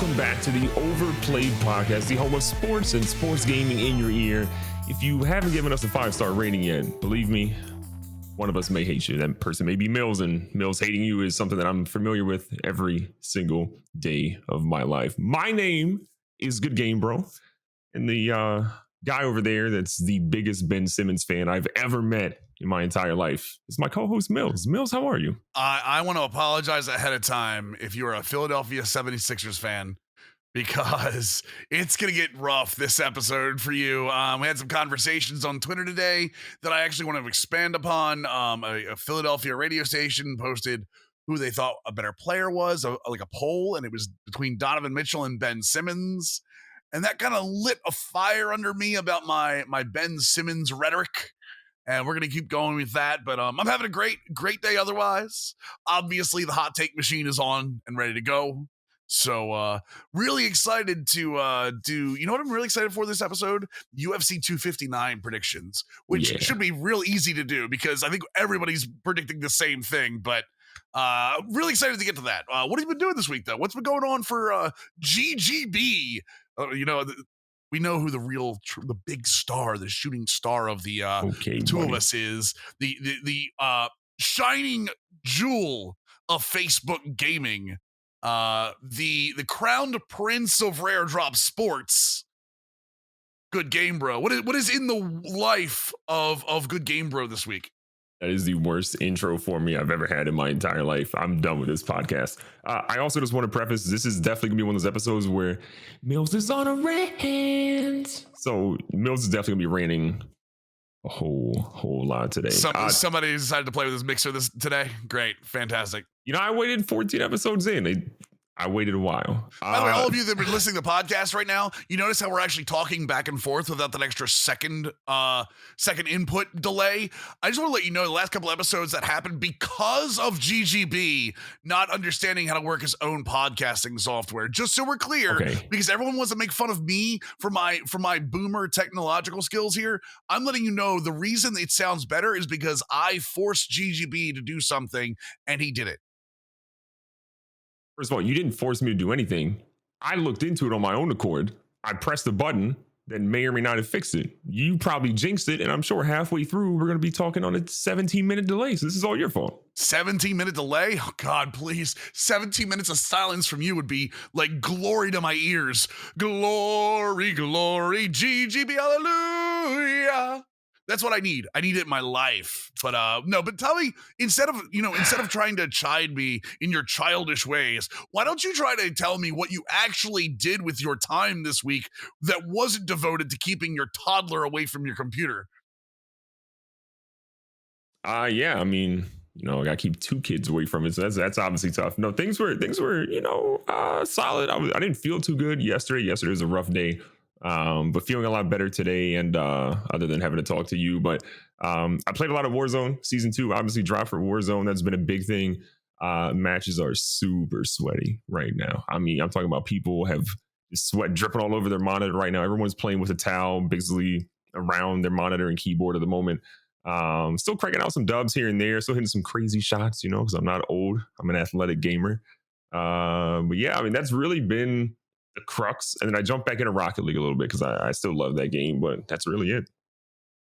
welcome back to the Overplayed podcast, the home of sports and sports gaming in your ear. If you haven't given us a 5-star rating yet, believe me, one of us may hate you. That person may be Mills, and Mills hating you is something that I'm familiar with every single day of my life. My name is GoodGameBro, and the guy over there that's the biggest Ben Simmons fan I've ever met in my entire life is my co-host Mills. Mills, how are you? I want to apologize ahead of time if you're a Philadelphia 76ers fan, because it's going to get rough this episode for you. We had some conversations on Twitter today that I actually want to expand upon. A Philadelphia radio station posted who they thought a better player was, like a poll, and it was between Donovan Mitchell and Ben Simmons. And that kind of lit a fire under me about my Ben Simmons rhetoric. And we're going to keep going with that. But I'm having a great day otherwise. Obviously, the hot take machine is on and ready to go. So really excited to do, you know what I'm really excited for this episode? UFC 259 predictions, which should be real easy to do because I think everybody's predicting the same thing. But really excited to get to that. What have you been doing this week, though? What's been going on for GGB? We know who the big star, the shooting star of the two of us is. The shining jewel of Facebook gaming. The crowned prince of rare drop sports. Good Game Bro. What is in the life of Good Game Bro this week? That is the worst intro for me I've ever had in my entire life. I'm done with this podcast. I also just want to preface, this is definitely going to be one of those episodes where Mills is on a rant. So Mills is definitely going to be ranting a whole lot today. Somebody decided to play with his mixer today. Great. Fantastic. You know, I waited 14 episodes in. I waited a while. By the way, all of you that have been listening to the podcast right now, you notice how we're actually talking back and forth without that extra second input delay. I just want to let you know the last couple episodes that happened because of GGB not understanding how to work his own podcasting software. Just so we're clear, because everyone wants to make fun of me for my boomer technological skills here. I'm letting you know the reason it sounds better is because I forced GGB to do something and he did it. First of all, you didn't force me to do anything. I looked into it on my own accord. I pressed the button that may or may not have fixed it. You probably jinxed it, and I'm sure halfway through we're going to be talking on a 17-minute delay. So this is all your fault. 17-minute delay? Oh, God, please. 17 minutes of silence from you would be like glory to my ears. Glory, glory, GGB, hallelujah. That's what I need. I need it in my life. But no, but tell me, instead of trying to chide me in your childish ways, why don't you try to tell me what you actually did with your time this week that wasn't devoted to keeping your toddler away from your computer? Yeah, I mean, you know, I gotta keep 2 kids away from it. So that's obviously tough. No, things were, you know, solid. I didn't feel too good yesterday. Yesterday was a rough day. But feeling a lot better today, and other than having to talk to you. But I played a lot of Warzone. Season 2 obviously dropped for Warzone. That's been a big thing. Matches are super sweaty right now. I mean, I'm talking about people have sweat dripping all over their monitor right now. Everyone's playing with a towel basically around their monitor and keyboard at the moment. Still cranking out some dubs here and there. Still hitting some crazy shots, you know, because I'm not old. I'm an athletic gamer. But yeah, I mean, that's really been the crux. And then I jumped back into Rocket League a little bit because I still love that game, but that's really it.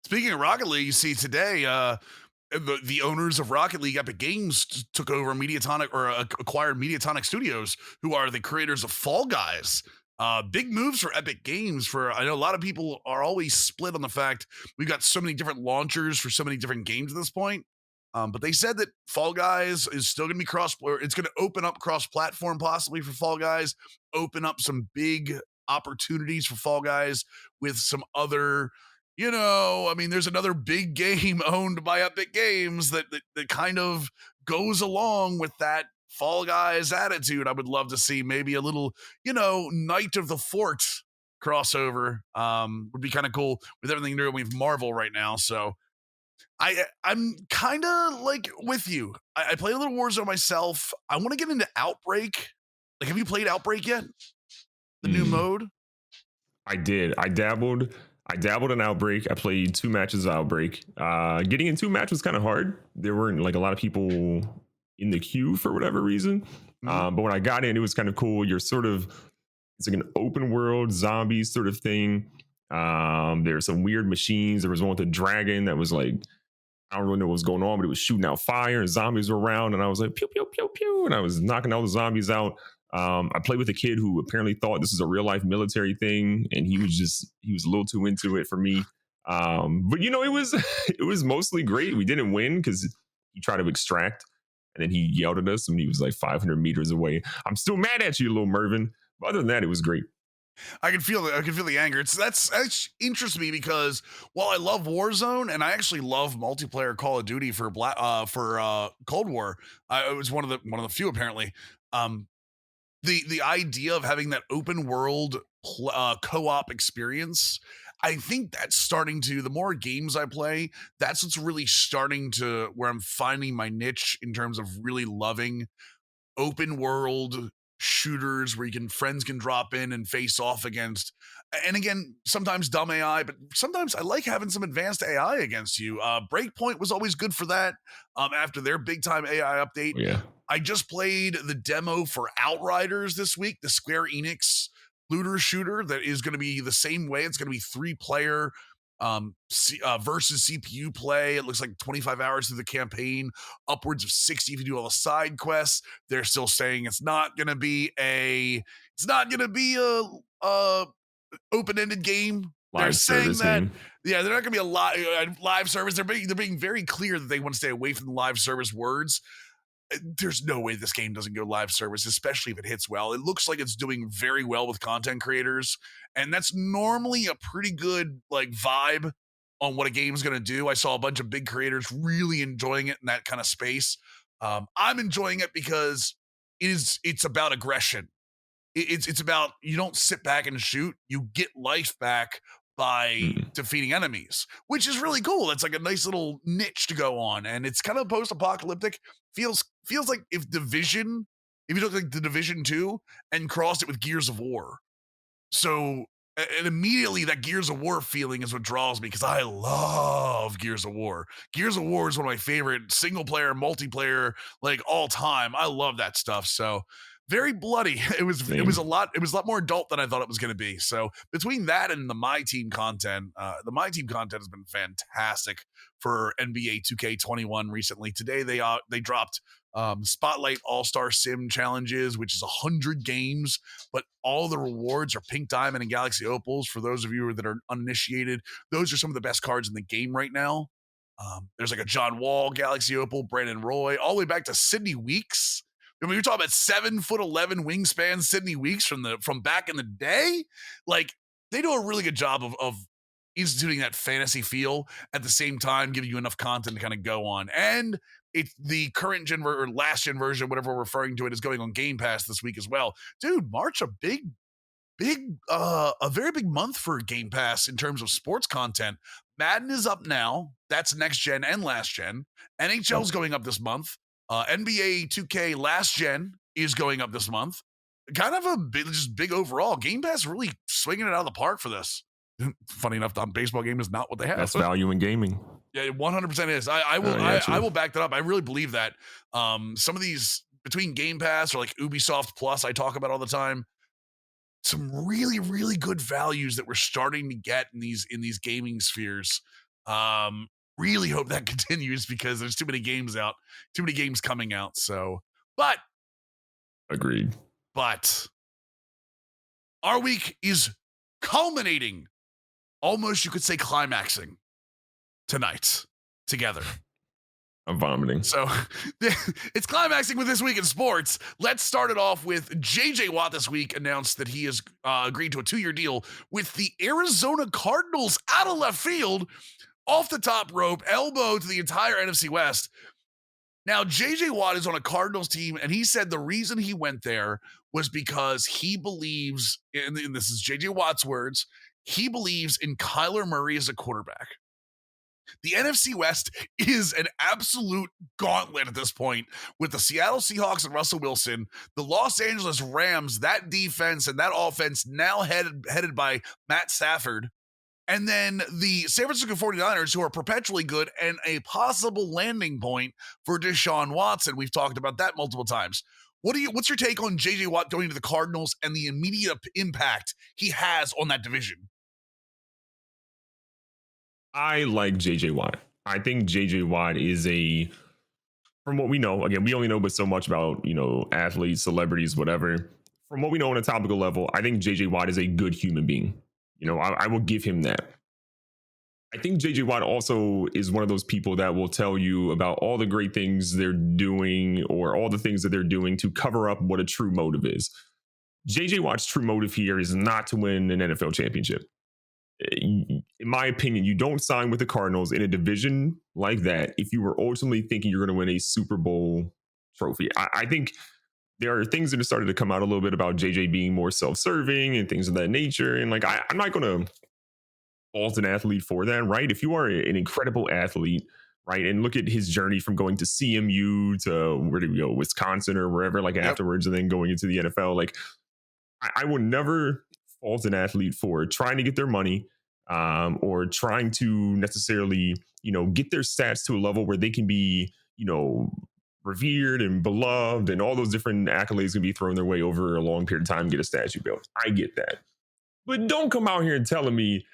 Speaking of Rocket League, you see today, the owners of Rocket League, Epic Games, took over acquired Mediatonic Studios, who are the creators of Fall Guys. Big moves for Epic Games. I know a lot of people are always split on the fact we've got so many different launchers for so many different games at this point. But they said that Fall Guys is still going to be it's going to open up cross-platform possibly for Fall Guys, open up some big opportunities for Fall Guys with some other, you know, I mean, there's another big game owned by Epic Games that kind of goes along with that Fall Guys attitude. I would love to see maybe a little, you know, Knight of the Fort crossover. Would be kind of cool with everything doing with Marvel right now. So I'm kind of like with you. I play a little Warzone myself. I want to get into Outbreak. Like, have you played Outbreak yet? The new mode? I did. I dabbled in Outbreak. I played 2 matches of Outbreak. Getting in 2 matches was kind of hard. There weren't like a lot of people in the queue for whatever reason. But when I got in, it was kind of cool. You're sort of It's like an open world zombies sort of thing. There's some weird machines. There was one with a dragon that was like, I don't really know what was going on, but it was shooting out fire and zombies were around. And I was like, pew, pew, pew, pew. And I was knocking all the zombies out. I played with a kid who apparently thought this was a real life military thing. And he was a little too into it for me. But you know, it was, it was mostly great. We didn't win because he tried to extract and then he yelled at us and he was like 500 meters away. I'm still mad at you, little Mervin. But other than that, it was great. I can feel the anger. That's interests me because while I love Warzone and I actually love multiplayer Call of Duty for Cold War, it was one of the few apparently. The idea of having that open world co-op experience, I think that's starting to, the more games I play, that's what's really starting to where I'm finding my niche in terms of really loving open world shooters where friends can drop in and face off against, and again, sometimes dumb AI, but sometimes I like having some advanced AI against you. Breakpoint was always good for that. After their big time AI update. Yeah. I just played the demo for Outriders this week, the Square Enix looter shooter that is going to be the same way. It's going to be 3-player versus CPU play. It looks like 25 hours through the campaign, upwards of 60 if you do all the side quests. They're still saying it's not going to be a open-ended game. They're saying that game. Yeah, they're not going to be a live service. They're being very clear that they want to stay away from the live service words. There's no way this game doesn't go live service, especially if it hits well. It looks like it's doing very well with content creators, and that's normally a pretty good like vibe on what a game's going to do. I saw a bunch of big creators really enjoying it in that kind of space. I'm enjoying it because it's about aggression. It's about, you don't sit back and shoot, you get life back by defeating enemies, which is really cool. That's like a nice little niche to go on, and it's kind of post-apocalyptic. Feels like if you took like the Division 2 and crossed it with Gears of War. So, and immediately that Gears of War feeling is what draws me because I love Gears of War. Gears of War is one of my favorite single-player, multiplayer, like all time. I love that stuff. So, very bloody. It was a lot more adult than I thought it was going to be. So between that and the My Team content, has been fantastic for NBA 2K21 recently. Today they dropped Spotlight All-Star Sim challenges, which is 100 games, but all the rewards are Pink Diamond and Galaxy Opals. For those of you that are uninitiated, those are some of the best cards in the game right now. There's like a John Wall Galaxy Opal, Brandon Roy, all the way back to Sydney Weeks. I mean, you're talking about 7'11" wingspan Sydney Weeks from back in the day. Like, they do a really good job of instituting that fantasy feel at the same time, giving you enough content to kind of go on. And it's the current gen or last gen version, whatever we're referring to it, is going on Game Pass this week as well. Dude, March, a very big month for Game Pass in terms of sports content. Madden is up now. That's next gen and last gen. NHL's going up this month. NBA 2K last gen is going up this month. Kind of a big overall. Game Pass really swinging it out of the park for this. Funny enough, the baseball game is not what they have. That's value in gaming. Yeah, 100% is. I will back that up. I really believe that. Some of these between Game Pass or like Ubisoft Plus, I talk about all the time. Some really, really good values that we're starting to get in these gaming spheres. Really hope that continues because there's too many games coming out. So, but agreed. But our week is culminating, almost you could say climaxing tonight together. I'm vomiting. So it's climaxing with This Week in Sports. Let's start it off with JJ Watt this week announced that he has agreed to a 2-year deal with the Arizona Cardinals out of left field. Off the top rope, elbow to the entire NFC West. Now, JJ Watt is on a Cardinals team, and he said the reason he went there was because he believes, and this is JJ Watt's words, he believes in Kyler Murray as a quarterback. The NFC West is an absolute gauntlet at this point with the Seattle Seahawks and Russell Wilson, the Los Angeles Rams, that defense and that offense now headed by Matt Stafford, and then the San Francisco 49ers, who are perpetually good and a possible landing point for Deshaun Watson. We've talked about that multiple times. What's your take on JJ Watt going to the Cardinals and the immediate impact he has on that division? I like JJ Watt. I think JJ Watt is from what we know, again, we only know but so much about, athletes, celebrities, whatever. From what we know on a topical level, I think JJ Watt is a good human being. I will give him that. I think JJ Watt also is one of those people that will tell you about all the great things they're doing or all the things that they're doing to cover up what a true motive is. JJ Watt's true motive here is not to win an NFL championship. In my opinion, you don't sign with the Cardinals in a division like that if you were ultimately thinking you're going to win a Super Bowl trophy. I think there are things that have started to come out a little bit about JJ being more self-serving and things of that nature. And I'm not going to fault an athlete for that, right? If you are an incredible athlete, right, and look at his journey from going to CMU to where did we go, Wisconsin or wherever, afterwards, and then going into the NFL, I would never fault an athlete for trying to get their money or trying to necessarily, get their stats to a level where they can be, revered and beloved and all those different accolades can be thrown their way over a long period of time, get a statue built. I get that. But don't come out here and telling me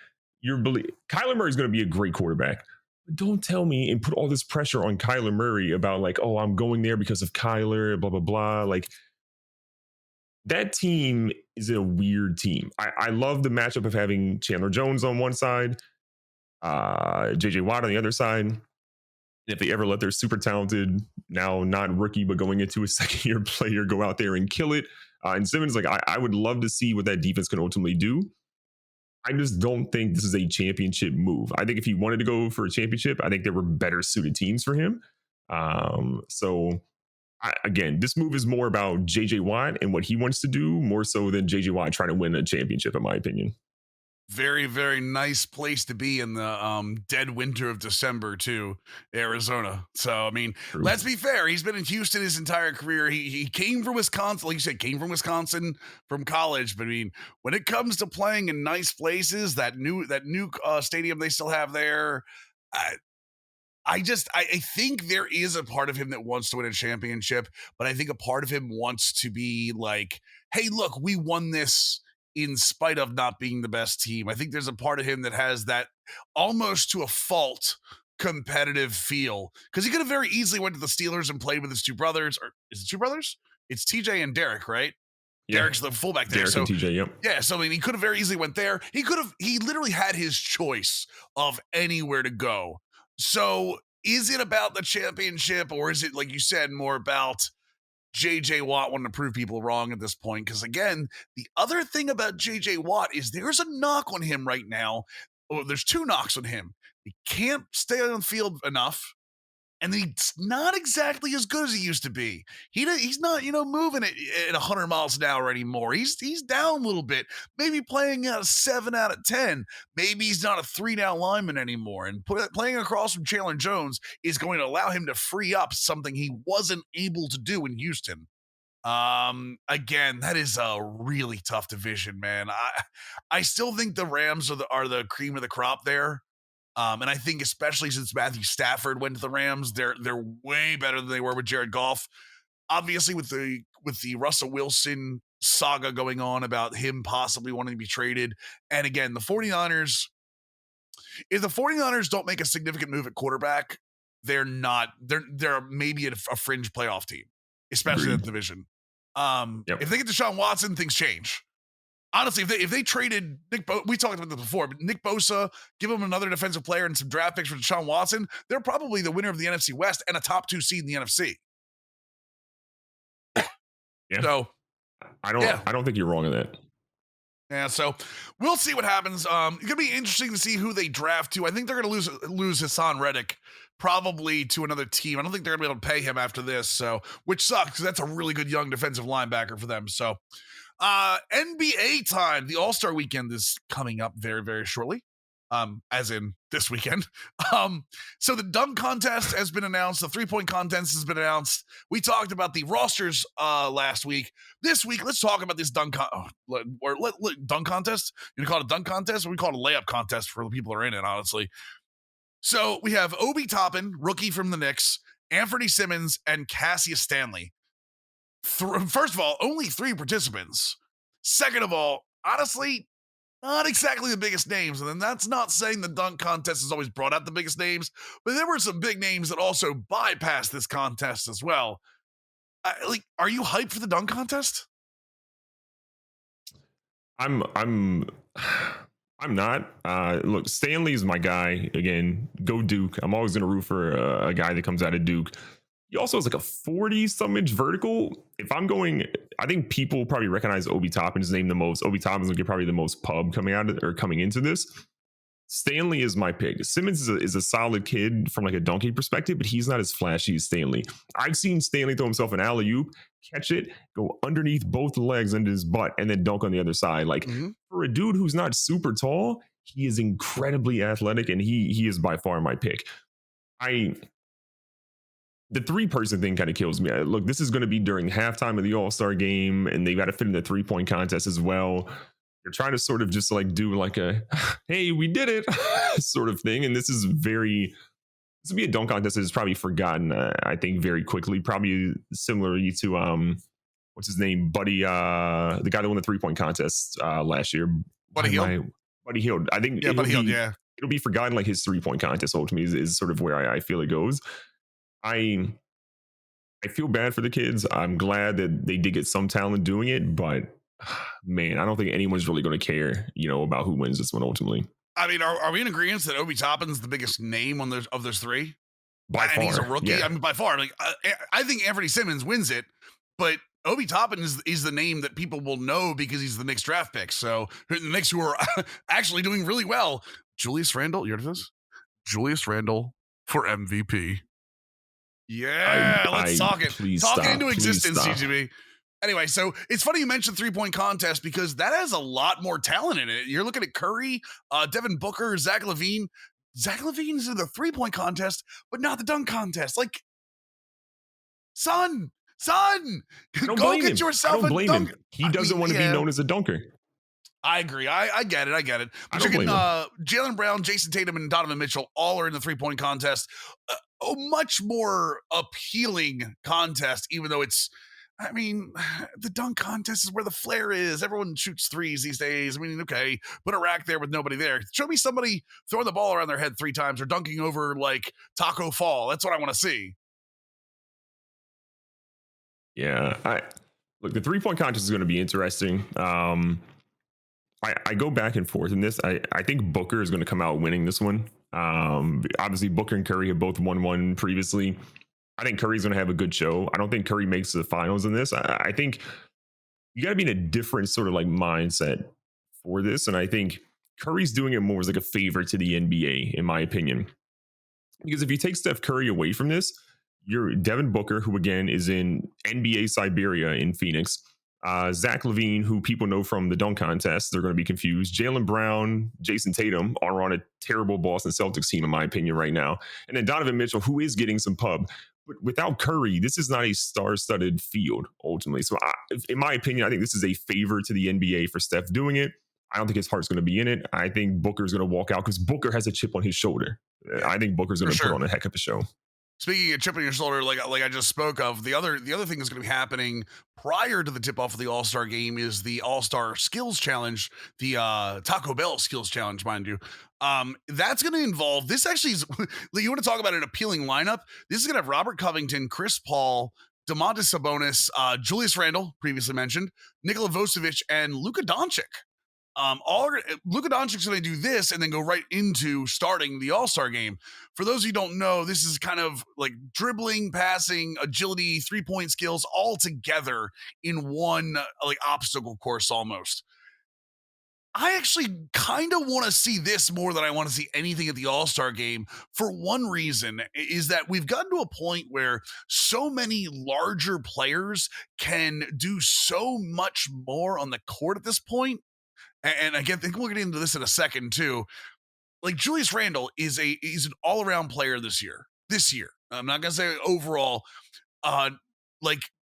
Kyler Murray is going to be a great quarterback. But don't tell me and put all this pressure on Kyler Murray about I'm going there because of Kyler, blah, blah, blah. That team is a weird team. I love the matchup of having Chandler Jones on one side, JJ Watt on the other side. If they ever let their super talented, now not rookie, but going into a second year player go out there and kill it. And Simmons, I would love to see what that defense can ultimately do. I just don't think this is a championship move. I think if he wanted to go for a championship, I think there were better suited teams for him. Again, this move is more about JJ Watt and what he wants to do, more so than JJ Watt trying to win a championship, in my opinion. Very, very nice place to be in the dead winter of December, too, Arizona. So, True. Let's be fair. He's been in Houston his entire career. He came from Wisconsin, like you said, from college. But when it comes to playing in nice places, that new stadium they still have there, I think there is a part of him that wants to win a championship, but I think a part of him wants to be like, hey, look, we won this in spite of not being the best team. I think there's a part of him that has that almost to a fault competitive feel, because he could have very easily went to the Steelers and played with his two brothers. Or is it two brothers? It's TJ and Derek, right? Yeah. Derek's the fullback there. Derek and TJ, yep. Yeah, so he could have very easily went there. He literally had his choice of anywhere to go. So is it about the championship, or is it, like you said, more about JJ Watt wanting to prove people wrong at this point? Because again, the other thing about JJ Watt is there's a knock on him right now. Oh, there's two knocks on him. He can't stay on the field enough, and he's not exactly as good as he used to be. He's not, moving at 100 miles an hour anymore. He's down a little bit, maybe playing a 7 out of 10. Maybe he's not a 3-down lineman anymore. And playing across from Chandler Jones is going to allow him to free up something he wasn't able to do in Houston. Again, that is a really tough division, man. I still think the Rams are the cream of the crop there. And I think especially since Matthew Stafford went to the Rams, they're way better than they were with Jared Goff. Obviously, with the Russell Wilson saga going on about him possibly wanting to be traded. And again, the 49ers, if the 49ers don't make a significant move at quarterback, they're maybe a fringe playoff team, especially in that division. If they get Deshaun Watson, things change. Honestly, if they traded Nick Bosa, we talked about this before, but Nick Bosa, give him another defensive player and some draft picks for Deshaun Watson, they're probably the winner of the NFC West and a top 2 seed in the NFC. Yeah. So I don't think you're wrong in that. Yeah, so we'll see what happens. It's gonna be interesting to see who they draft to. I think they're gonna lose Hassan Reddick probably to another team. I don't think they're gonna be able to pay him after this, so which sucks because that's a really good young defensive linebacker for them. So NBA time. The All-Star weekend is coming up very, very shortly. As in this weekend. So the dunk contest has been announced. The 3-point contest has been announced. We talked about the rosters last week. This week, let's talk about this dunk contest. You call it a dunk contest, or we call it a layup contest for the people who are in it, honestly. So we have Obi Toppin, rookie from the Knicks, Anthony Simmons, and Cassius Stanley. First of all, only 3 participants. Second of all, honestly, not exactly the biggest names. And then that's not saying the dunk contest has always brought out the biggest names, but there were some big names that also bypassed this contest as well. Are you hyped for the dunk contest? I'm I'm not. Look, Stanley's my guy. Again, go Duke. I'm always gonna root for a guy that comes out of Duke. He also has like a 40 some inch vertical. If I'm going, I think people probably recognize Obi Toppin's name the most. Obi Toppin's gonna get probably the most pub coming out of, or coming into this. Stanley is my pick. Simmons is a solid kid from like a donkey perspective, but he's not as flashy as Stanley. I've seen Stanley throw himself an alley oop, catch it, go underneath both legs into his butt, and then dunk on the other side. Like for a dude who's not super tall, he is incredibly athletic, and he is by far my pick. The 3-person thing kind of kills me. Look, this is going to be during halftime of the All-Star game, and they got to fit in the 3-point contest as well. You're trying to sort of just like do like a, hey, we did it sort of thing. And this will be a dunk contest that is probably forgotten, I think, very quickly. Probably similarly to, what's his name? Buddy, the guy that won the 3-point contest last year. Buddy Hield. Buddy Hield. I think Buddy Hield, it'll be forgotten, like his 3-point contest ultimately is sort of where I feel it goes. I feel bad for the kids. I'm glad that they did get some talent doing it, but man, I don't think anyone's really going to care, about who wins this one ultimately. I mean, are we in agreement that Obi Toppin's the biggest name of those 3? By far, and he's a rookie. Yeah. I mean, by far. Like, I think Anthony Simmons wins it, but Obi Toppin is the name that people will know because he's the Knicks draft pick. So the Knicks, who are actually doing really well, Julius Randle. You heard of this? Julius Randle for MVP. Yeah, let's talk it. Talk it into existence, CGB. Anyway, so it's funny you mentioned 3-point contest because that has a lot more talent in it. You're looking at Curry, Devin Booker, Zach LaVine. Zach LaVine is in the 3-point contest, but not the dunk contest. Like, son, go get yourself a dunk. He doesn't want to be known as a dunker. I agree. I get it. But you're getting Jaylen Brown, Jason Tatum, and Donovan Mitchell all are in the 3-point contest. A much more appealing contest, even though it's, I mean, the dunk contest is where the flair is. Everyone shoots threes these days. I mean, okay, put a rack there with nobody there. Show me somebody throwing the ball around their head 3 times or dunking over like Taco Fall. That's what I want to see. Yeah, look, the 3-point contest is going to be interesting. I go back and forth in this. I think Booker is going to come out winning this one. Obviously, Booker and Curry have both won one previously. I think Curry's going to have a good show. I don't think Curry makes the finals in this. I think you got to be in a different sort of like mindset for this. And I think Curry's doing it more as like a favor to the NBA, in my opinion. Because if you take Steph Curry away from this, you're Devin Booker, who again is in NBA Siberia in Phoenix. Zach LaVine, who people know from the dunk contest, they're going to be confused. Jaylen Brown, Jason Tatum are on a terrible Boston Celtics team, in my opinion, right now. And then Donovan Mitchell, who is getting some pub. But without Curry, this is not a star-studded field, ultimately. So in my opinion, I think this is a favor to the NBA for Steph doing it. I don't think his heart's going to be in it. I think Booker's going to walk out because Booker has a chip on his shoulder. I think Booker's going to put on a heck of a show. Speaking of chip on your shoulder, like I just spoke of, the other thing that's going to be happening prior to the tip-off of the All-Star game is the All-Star Skills Challenge, the Taco Bell Skills Challenge, mind you. That's going to involve, this actually is, you want to talk about an appealing lineup? This is going to have Robert Covington, Chris Paul, Domantas Sabonis, Julius Randle, previously mentioned, Nikola Vucevic, and Luka Doncic. Luka Doncic's going to do this and then go right into starting the All-Star game. For those of you who don't know, this is kind of like dribbling, passing, agility, 3-point skills all together in one like obstacle course almost. I actually kind of want to see this more than I want to see anything at the All-Star game for one reason, is that we've gotten to a point where so many larger players can do so much more on the court at this point. And again, I think we'll get into this in a second too. Like Julius Randle is an all-around player this year. I'm not gonna say overall. Like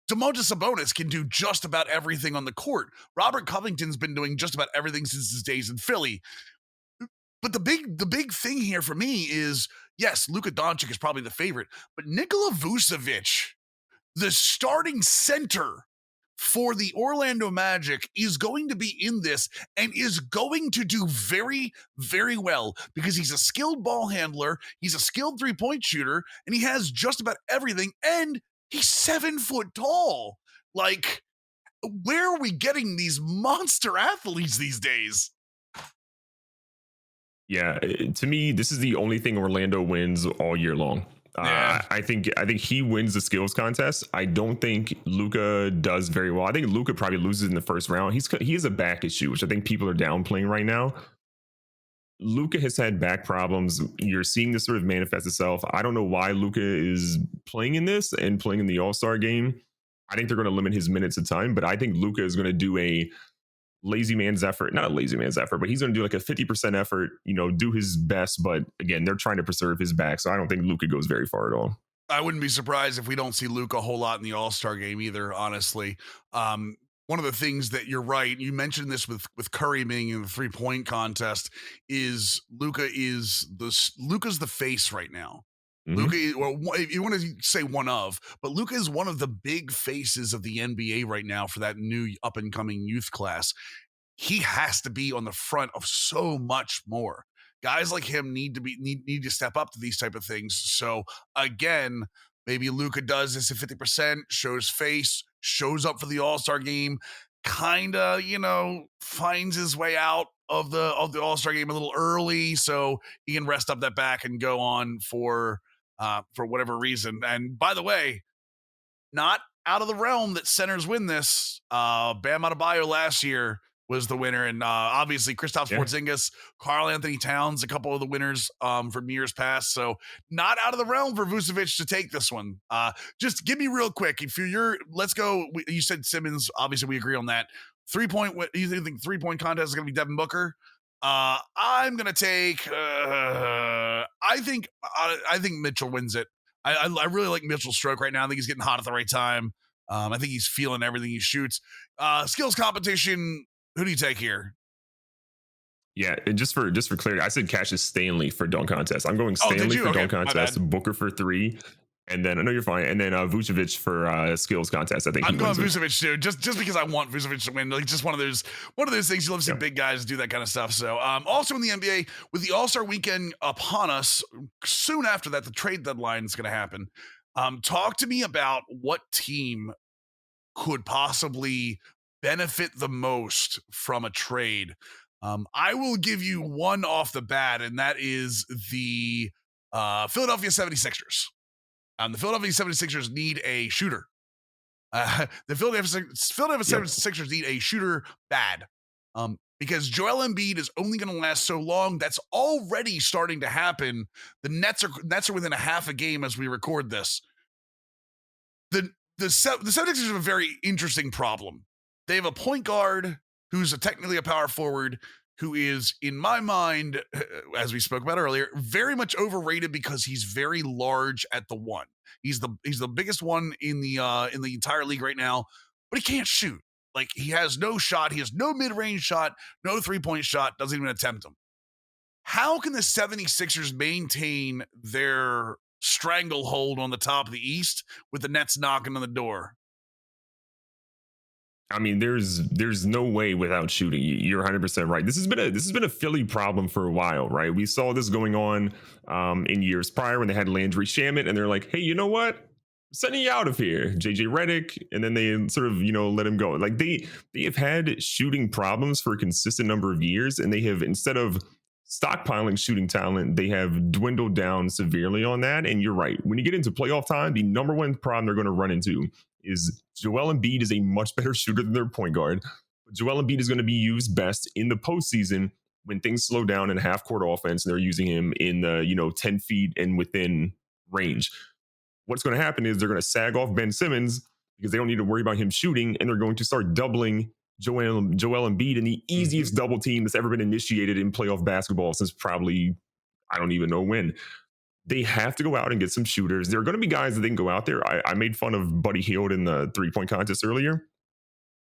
Domantas Sabonis can do just about everything on the court. Robert Covington's been doing just about everything since his days in Philly. But the big thing here for me is, yes, Luka Doncic is probably the favorite, but Nikola Vucevic The starting center for the Orlando Magic is going to be in this and is going to do very, very well because he's a skilled ball handler, he's a skilled 3-point shooter, and he has just about everything, and he's 7 foot tall. Like, where are we getting these monster athletes these days? Yeah, to me, this is the only thing Orlando wins all year long. Yeah. I think he wins the skills contest. I don't think Luka does very well. I think Luka probably loses in the first round. He has a back issue, which I think people are downplaying right now. Luka has had back problems. You're seeing this sort of manifest itself. I don't know why Luka is playing in this and playing in the All-Star game. I think they're going to limit his minutes of time, but I think Luka is going to do a lazy man's effort, not a lazy man's effort, but he's going to do like a 50% effort, do his best. But again, they're trying to preserve his back. So I don't think Luka goes very far at all. I wouldn't be surprised if we don't see Luka a whole lot in the All-Star game either, honestly. One of the things that you're right, you mentioned this with Curry being in the 3-point contest, is Luka's the face right now. Mm-hmm. Luka, well, if you want to say one of, but Luka is one of the big faces of the NBA right now for that new up and coming youth class. He has to be on the front of so much more. Guys like him need to step up to these type of things. So again, maybe Luka does this at 50%, shows face, shows up for the All-Star game, kind of, finds his way out of the All-Star game a little early so he can rest up that back and go on for whatever reason. And by the way, not out of the realm that centers win this. Bam Adebayo last year was the winner, and obviously Kristaps Porzingis, Karl Anthony Towns, a couple of the winners from years past. So not out of the realm for Vucevic to take this one. Just give me real quick. Let's go. You said Simmons. Obviously, we agree on that. 3-point. You think 3-point contest is going to be Devin Booker? I'm going to take. I think Mitchell wins it. I really like Mitchell's stroke right now. I think he's getting hot at the right time. I think he's feeling everything he shoots. Skills competition. Who do you take here? Yeah, and just for clarity, I said Cassius Stanley for dunk contest. I'm going Stanley for dunk contest, Booker for 3, and then I know you're fine, and then Vucevic for skills contest. I think I'm going Vucevic too, just because I want Vucevic to win. Like just one of those things. You love to see big guys do that kind of stuff. So also in the NBA, with the All-Star weekend upon us, soon after that, the trade deadline is going to happen. Talk to me about what team could possibly benefit the most from a trade. I will give you one off the bat, and that is the Philadelphia 76ers. The Philadelphia 76ers need a shooter. The Philadelphia 76ers need a shooter bad. Because Joel Embiid is only going to last so long. That's already starting to happen. The Nets are within a half a game as we record this. The 76ers have a very interesting problem. They have a point guard who's technically a power forward who is, in my mind, as we spoke about earlier, very much overrated because he's very large at the one. He's the biggest one in the entire league right now, but he can't shoot. Like, he has no shot. He has no mid-range shot, no 3-point shot, doesn't even attempt them. How can the 76ers maintain their stranglehold on the top of the East with the Nets knocking on the door? I mean, there's no way without shooting. You're 100% right. This has been a Philly problem for a while, right? We saw this going on in years prior when they had Landry Shamet, and they're like, hey, you know what? Sending you out of here, JJ Redick, and then they sort of let him go. Like they have had shooting problems for a consistent number of years, and they have, instead of stockpiling shooting talent, they have dwindled down severely on that. And you're right. When you get into playoff time, the number one problem they're going to run into is Joel Embiid is a much better shooter than their point guard. But Joel Embiid is going to be used best in the postseason when things slow down in half-court offense, and they're using him in the 10 feet and within range. What's going to happen is they're going to sag off Ben Simmons because they don't need to worry about him shooting, and they're going to start doubling Joel Embiid in the easiest double team that's ever been initiated in playoff basketball since probably, I don't even know when. They have to go out and get some shooters. There are going to be guys that they can go out there. I made fun of Buddy Hield in the 3-point contest earlier.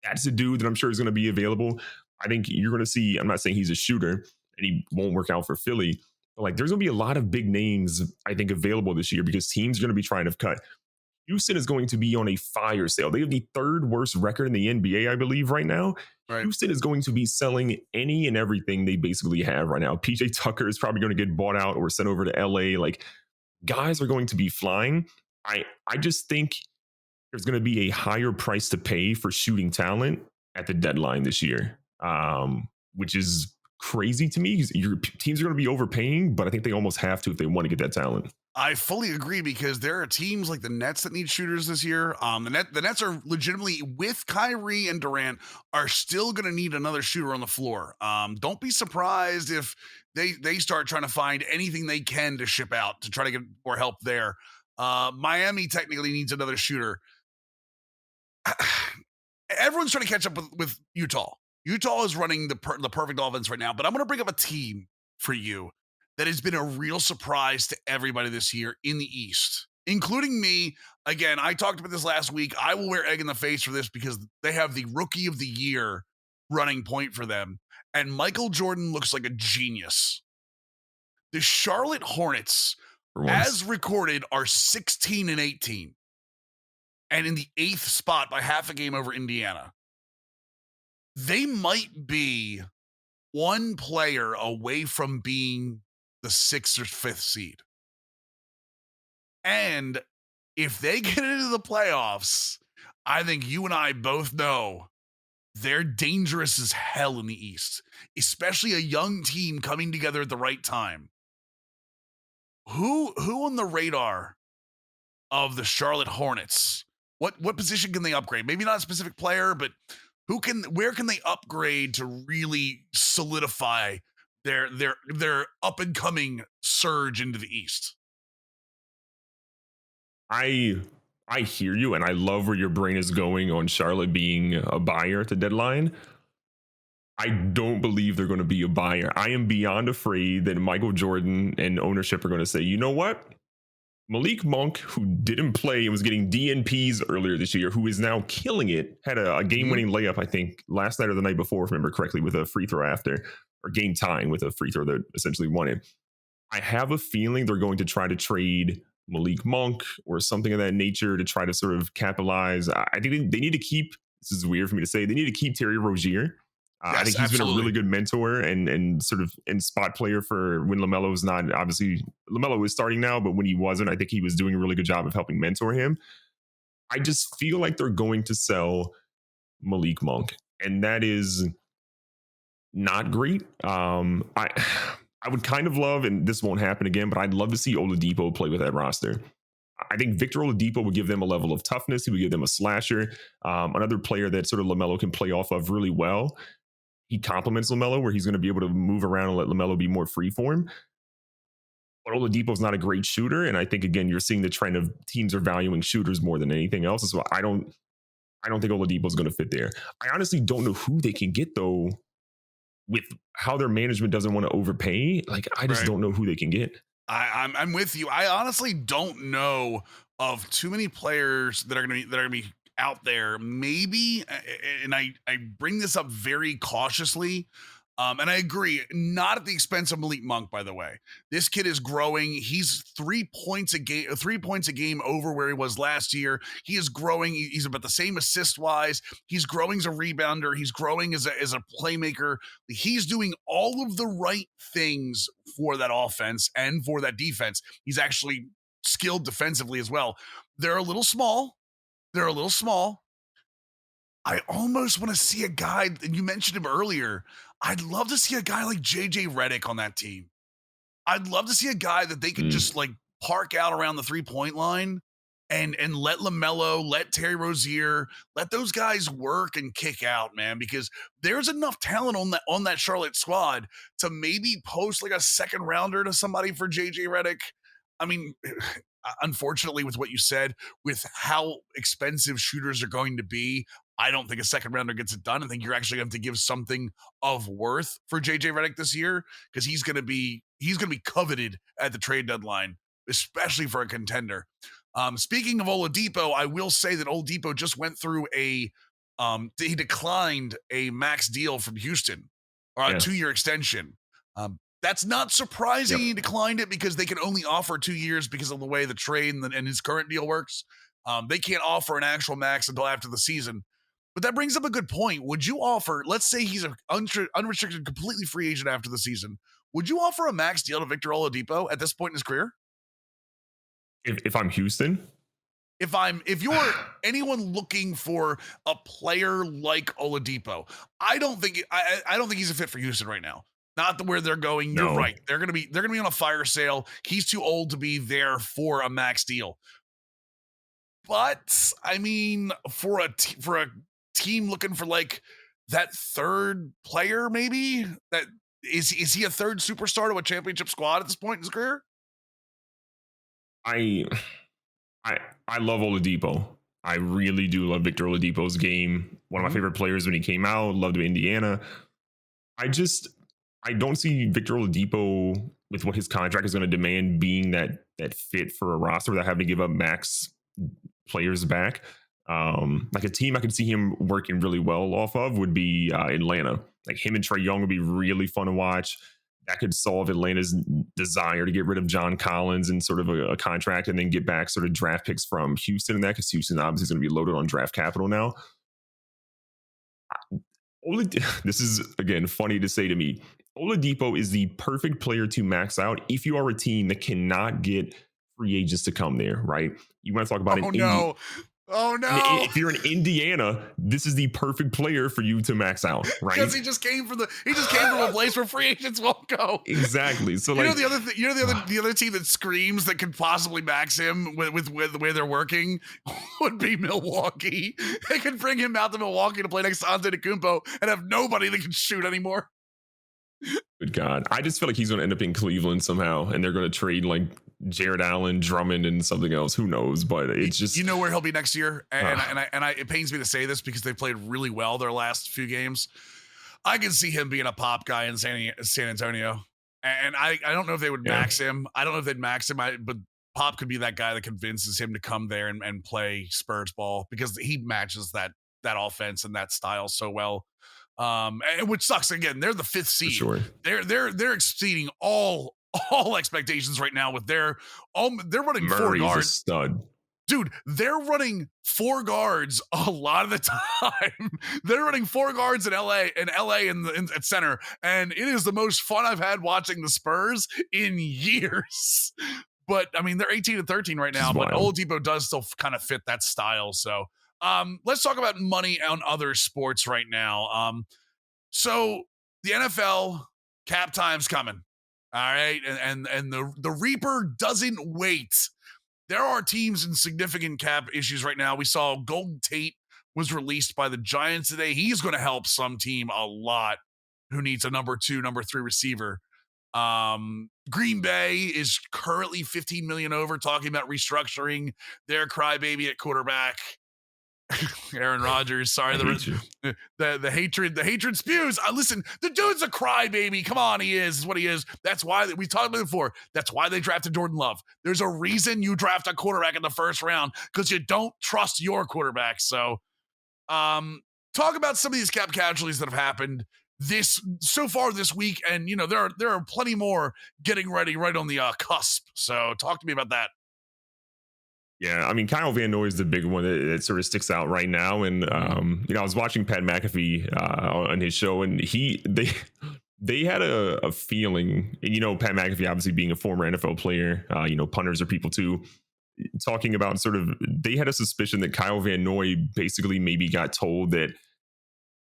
That's a dude that I'm sure is going to be available. I think you're going to see, I'm not saying he's a shooter and he won't work out for Philly, but like there's going to be a lot of big names, I think, available this year because teams are going to be trying to cut. Houston is going to be on a fire sale. They have the third worst record in the NBA, I believe, right now. Right. Houston is going to be selling any and everything they basically have right now. PJ Tucker is probably going to get bought out or sent over to LA. Like, guys are going to be flying. I just think there's going to be a higher price to pay for shooting talent at the deadline this year, which is crazy to me. Your teams are going to be overpaying, but I think they almost have to if they want to get that talent. I fully agree because there are teams like the Nets that need shooters this year. The Nets are legitimately, with Kyrie and Durant, are still going to need another shooter on the floor. Don't be surprised if they start trying to find anything they can to ship out to try to get more help there. Miami technically needs another shooter. Everyone's trying to catch up with Utah. Utah is running the perfect offense right now, but I'm going to bring up a team for you that has been a real surprise to everybody this year in the East, including me. Again, I talked about this last week. I will wear egg in the face for this because they have the Rookie of the Year running point for them, and Michael Jordan looks like a genius. The Charlotte Hornets, as recorded, are 16-18. And in the 8th spot by half a game over Indiana. They might be one player away from being the 6th or 5th seed. And if they get into the playoffs, I think you and I both know they're dangerous as hell in the East, especially a young team coming together at the right time. Who on the radar of the Charlotte Hornets? What position can they upgrade? Maybe not a specific player, but where can they upgrade to really solidify their up and coming surge into the East? I hear you, and I love where your brain is going on Charlotte being a buyer at the deadline. I don't believe they're going to be a buyer. I am beyond afraid that Michael Jordan and ownership are going to say, you know what? Malik Monk, who didn't play and was getting DNPs earlier this year, who is now killing it, had a game-winning layup, I think, last night or the night before, if I remember correctly, with a free throw after, or game tying with a free throw that essentially won it. I have a feeling they're going to try to trade Malik Monk or something of that nature to try to sort of capitalize. I think they need to keep, this is weird for me to say, they need to keep Terry Rozier. Yes, I think he's been a really good mentor and sort of in spot player for when LaMelo's not. Obviously, LaMelo is starting now, but when he wasn't, I think he was doing a really good job of helping mentor him. I just feel like they're going to sell Malik Monk, and that is not great. I would kind of love, and this won't happen again, but I'd love to see Oladipo play with that roster. I think Victor Oladipo would give them a level of toughness. He would give them a slasher, another player that sort of LaMelo can play off of really well. He complements LaMelo where he's going to be able to move around and let LaMelo be more freeform. But Oladipo's not a great shooter. And I think, again, you're seeing the trend of teams are valuing shooters more than anything else. So I don't think Oladipo's going to fit there. I honestly don't know who they can get, though, with how their management doesn't want to overpay. Like, I just don't know who they can get. I'm with you. I honestly don't know of too many players that are going to be out there. Maybe, and I bring this up very cautiously, and I agree, not at the expense of Malik Monk, by the way. This kid is growing. He's 3 points a game over where he was last year. He is growing. He's about the same assist-wise. He's growing as a rebounder. He's growing as a playmaker. He's doing all of the right things for that offense and for that defense. He's actually skilled defensively as well. They're a little small. I almost want to see a guy, and you mentioned him earlier. I'd love to see a guy like JJ Redick on that team. I'd love to see a guy that they could just like park out around the 3-point line and let LaMelo, let Terry Rozier, let those guys work and kick out, man, because there's enough talent on that Charlotte squad to maybe post like a second rounder to somebody for JJ Redick. I mean, unfortunately, with what you said, with how expensive shooters are going to be, I don't think a second rounder gets it done. I think you're actually going to have to give something of worth for JJ Redick this year because he's going to be coveted at the trade deadline, especially for a contender. Speaking of Oladipo, I will say that Oladipo just went through he declined a max deal from Houston, or a 2-year extension. That's not surprising. He declined it because they can only offer 2 years because of the way the trade and his current deal works. They can't offer an actual max until after the season. But that brings up a good point. Would you offer, let's say he's an unrestricted, completely free agent after the season. Would you offer a max deal to Victor Oladipo at this point in his career? If I'm Houston? If you're anyone looking for a player like Oladipo, I don't think he's a fit for Houston right now. Not where they're going. No. You're right. They're gonna be on a fire sale. He's too old to be there for a max deal. But I mean, for a team looking for like that third player, maybe that is he a third superstar to a championship squad at this point in his career? I love Oladipo. I really do love Victor Oladipo's game. One of my favorite players when he came out. Loved him in Indiana. I don't see Victor Oladipo with what his contract is going to demand being that fit for a roster without having to give up max players back. Like a team I could see him working really well off of would be Atlanta. Like him and Trae Young would be really fun to watch. That could solve Atlanta's desire to get rid of John Collins and sort of a contract and then get back sort of draft picks from Houston and that, because Houston obviously is going to be loaded on draft capital now. This is, again, funny to say to me. Oladipo is the perfect player to max out if you are a team that cannot get free agents to come there, right? You want to talk about Oh no! If you're in Indiana, this is the perfect player for you to max out, right? Because he just came from a place where free agents won't go. Exactly. So the other team that screams that could possibly max him with the way they're working would be Milwaukee. They could bring him out to Milwaukee to play next to Antetokounmpo and have nobody that can shoot anymore. Good God. I just feel like he's going to end up in Cleveland somehow, and they're going to trade like Jared Allen, Drummond, and something else. Who knows? But it's just, you know where he'll be next year. It pains me to say this because they played really well their last few games. I can see him being a pop guy in San Antonio. And I don't know if they would max him. I don't know if they'd max him, but Pop could be that guy that convinces him to come there and play Spurs ball because he matches that offense and that style so well. Which sucks. Again, they're the 5th seed. Sure. They're exceeding all expectations right now with they're running Murray's 4 guards. A stud. Dude, they're running 4 guards a lot of the time. They're running 4 guards in LA at center, and it is the most fun I've had watching the Spurs in years. But I mean, they're 18-13 right now, but Oladipo does still kind of fit that style. So let's talk about money on other sports right now. So the NFL cap time's coming. All right. And the Reaper doesn't wait. There are teams in significant cap issues right now. We saw Golden Tate was released by the Giants today. He's going to help some team a lot who needs a number 2, number 3 receiver. Green Bay is currently 15 million over, talking about restructuring their crybaby at quarterback. Aaron Rodgers, sorry, the hatred spews. Listen, the dude's a crybaby. Come on, he is what he is. That's why we talked about it before. That's why they drafted Jordan Love. There's a reason you draft a quarterback in the first round, because you don't trust your quarterback. So, talk about some of these cap casualties that have happened so far this week, and there are plenty more getting ready right on the cusp. So, talk to me about that. Yeah, I mean, Kyle Van Noy is the big one that sort of sticks out right now. And, I was watching Pat McAfee on his show, and they had a feeling, and, Pat McAfee, obviously being a former NFL player, punters are people too, talking about sort of, they had a suspicion that Kyle Van Noy basically maybe got told that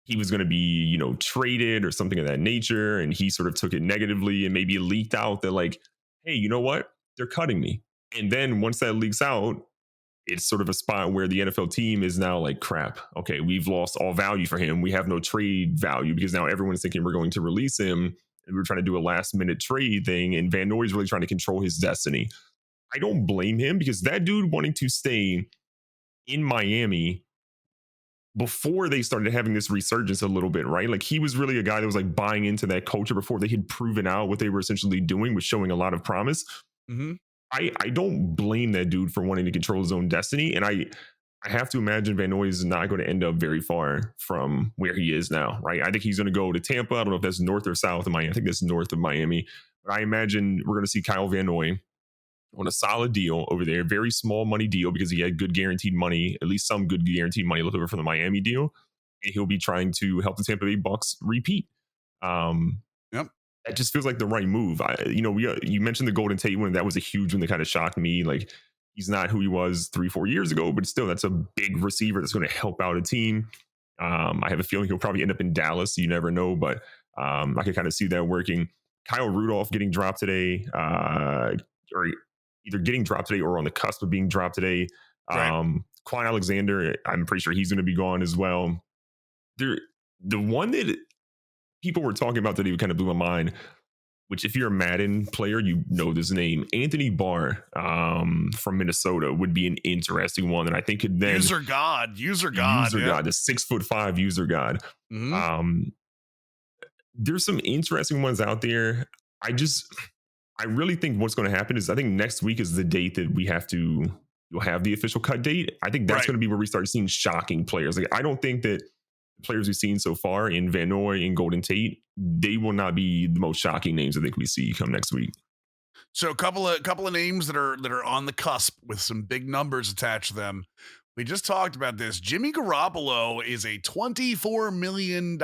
he was going to be, traded or something of that nature. And he sort of took it negatively and maybe leaked out that like, hey, you know what? They're cutting me. And then once that leaks out, it's sort of a spot where the NFL team is now like, crap, okay, we've lost all value for him. We have no trade value because now everyone's thinking we're going to release him. And we're trying to do a last minute trade thing. And Van Noy is really trying to control his destiny. I don't blame him, because that dude wanting to stay in Miami before they started having this resurgence a little bit, right? Like he was really a guy that was like buying into that culture before they had proven out what they were essentially doing, was showing a lot of promise. Mm-hmm. I don't blame that dude for wanting to control his own destiny. And I have to imagine Van Noy is not going to end up very far from where he is now, right? I think he's going to go to Tampa. I don't know if that's north or south of Miami. I think that's north of Miami. But I imagine we're going to see Kyle Van Noy on a solid deal over there, very small money deal because he had good guaranteed money, at least some good guaranteed money left over from the Miami deal. And he'll be trying to help the Tampa Bay Bucks repeat. Yep. That just feels like the right move. You mentioned the Golden Tate one. That was a huge one that kind of shocked me. Like, he's not who he was 3-4 years ago, but still, that's a big receiver that's going to help out a team. I have a feeling he'll probably end up in Dallas. You never know, but I can kind of see that working. Kyle Rudolph getting dropped today, or either getting dropped today or on the cusp of being dropped today. Right. Quan Alexander, I'm pretty sure he's going to be gone as well. The one that people were talking about today kind of blew my mind, which if you're a Madden player, you know this name. Anthony Barr from Minnesota would be an interesting one. And I think could then... User God, the 6'5" user God. Mm-hmm. There's some interesting ones out there. I really think what's going to happen is I think next week is the date that you'll have the official cut date. I think that's going to be where we start seeing shocking players. Like, I don't think that players we've seen so far in Van Noy and Golden Tate, they will not be the most shocking names I think we see come next week. So a couple of names that are on the cusp with some big numbers attached to them. We just talked about this. Jimmy Garoppolo is a $24 million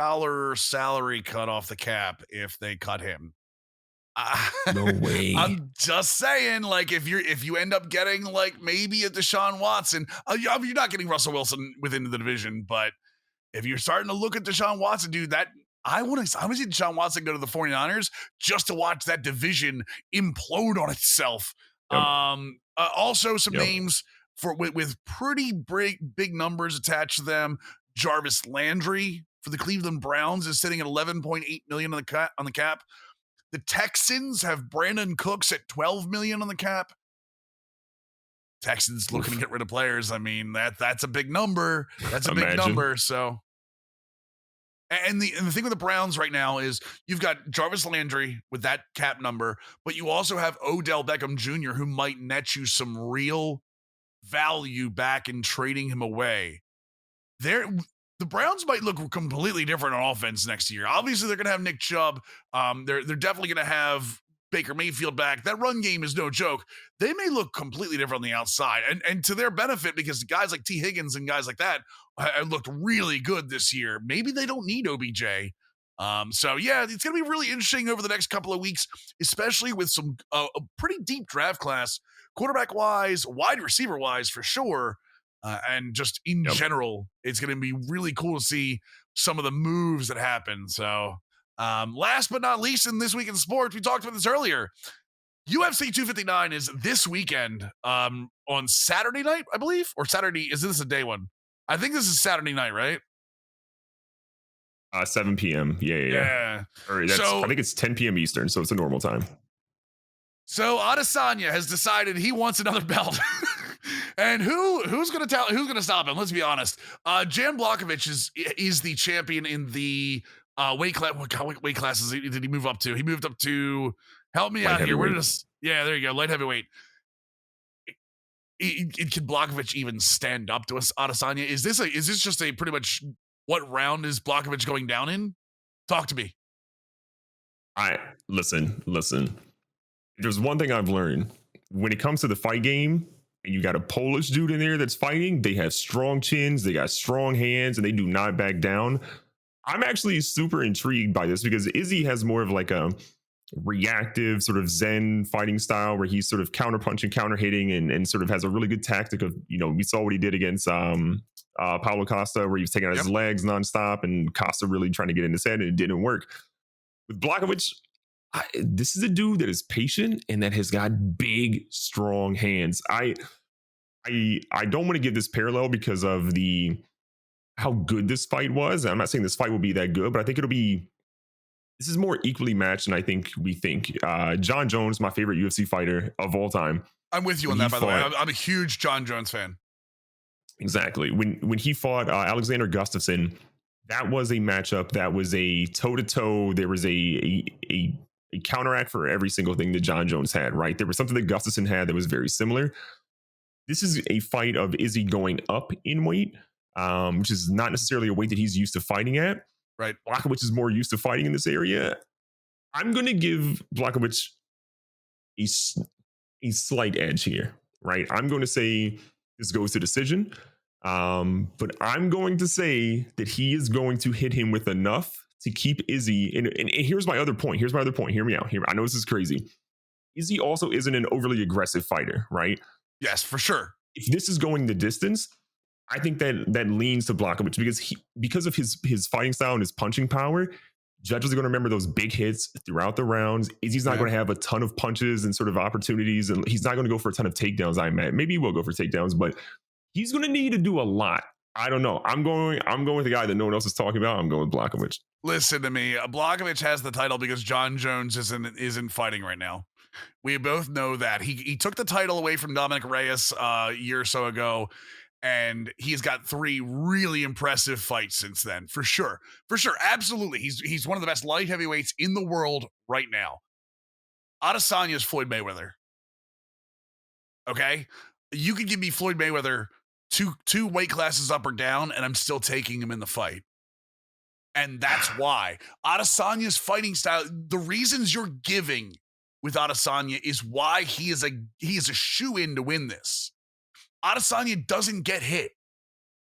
salary cut off the cap if they cut him. No way. I'm just saying, like, if you end up getting like maybe a Deshaun Watson, you're not getting Russell Wilson within the division, but if you're starting to look at Deshaun Watson, dude, that I want to see Deshaun Watson go to the 49ers just to watch that division implode on itself. Yep. Also some names with pretty big numbers attached to them. Jarvis Landry for the Cleveland Browns is sitting at $11.8 million on the cap. The Texans have Brandon Cooks at $12 million on the cap. Texans looking to get rid of players. I mean, that's a big number. That's a big number. So, and the thing with the Browns right now is you've got Jarvis Landry with that cap number, but you also have Odell Beckham Jr., who might net you some real value back in trading him away. The Browns might look completely different on offense next year. Obviously, they're going to have Nick Chubb. They're definitely going to have Baker Mayfield back. That run game is no joke. They may look completely different on the outside, and to their benefit, because guys like T. Higgins and guys like that looked really good this year. Maybe they don't need OBJ. So yeah, it's going to be really interesting over the next couple of weeks, especially with some a pretty deep draft class, quarterback wise, wide receiver wise for sure. And just in general, it's going to be really cool to see some of the moves that happen. So last but not least, in This Week in Sports, we talked about this earlier. UFC 259 is this weekend on Saturday night, I believe, or Saturday. Is this a day one? I think this is Saturday night, right? 7 p.m. Yeah. I think it's 10 p.m. Eastern, so it's a normal time. So Otasanya has decided he wants another belt. And who's going to stop him? Let's be honest. Jan Blachowicz is the champion in the weight class. What weight classes did he move up to? He moved up to, help me out here. There you go. Light heavyweight. Can Blachowicz even stand up to us, Adesanya? Is this just a pretty much what round is Blachowicz going down in? Talk to me. Listen. There's one thing I've learned when it comes to the fight game, and you got a Polish dude in there that's fighting. They have strong chins, they got strong hands, and they do not back down. I'm actually super intrigued by this because Izzy has more of like a reactive sort of Zen fighting style where he's sort of counter punching, counter hitting, and sort of has a really good tactic of, we saw what he did against Paulo Costa, where he was taking out his legs nonstop, and Costa really trying to get in his head, and it didn't work. With Blachowicz, this is a dude that is patient and that has got big, strong hands. I don't want to give this parallel because of how good this fight was. I'm not saying this fight will be that good, but I think this is more equally matched than I think we think. Jon Jones, my favorite UFC fighter of all time. I'm with you on that, by the way. I'm a huge Jon Jones fan. Exactly. When he fought Alexander Gustafsson, that was a matchup that was a toe-to-toe. There was a counteract for every single thing that Jon Jones had, right? There was something that Gustafsson had that was very similar. This is a fight of Izzy going up in weight, which is not necessarily a weight that he's used to fighting at. Right. Blachowicz is more used to fighting in this area. I'm going to give Blachowicz a slight edge here, right? I'm going to say this goes to decision. But I'm going to say that he is going to hit him with enough to keep Izzy. And here's my other point. Hear me out. I know this is crazy. Izzy also isn't an overly aggressive fighter, right? Yes, for sure. If this is going the distance, I think that leans to Blachowicz because of his fighting style and his punching power. Judges are going to remember those big hits throughout the rounds. Izzy's not going to have a ton of punches and sort of opportunities, and he's not going to go for a ton of takedowns. I imagine maybe he will go for takedowns, but he's going to need to do a lot. I don't know. I'm going with the guy that no one else is talking about. I'm going with Blachowicz. Listen to me. Blachowicz has the title because Jon Jones isn't fighting right now. We both know that he took the title away from Dominic Reyes a year or so ago, and he's got 3 really impressive fights since then. For sure, absolutely. He's one of the best light heavyweights in the world right now. Adesanya is Floyd Mayweather. Okay, you could give me Floyd Mayweather two weight classes up or down, and I'm still taking him in the fight. And that's why Adesanya's fighting style, the reasons you're giving with Adesanya is why he is a shoe-in to win this. Adesanya doesn't get hit.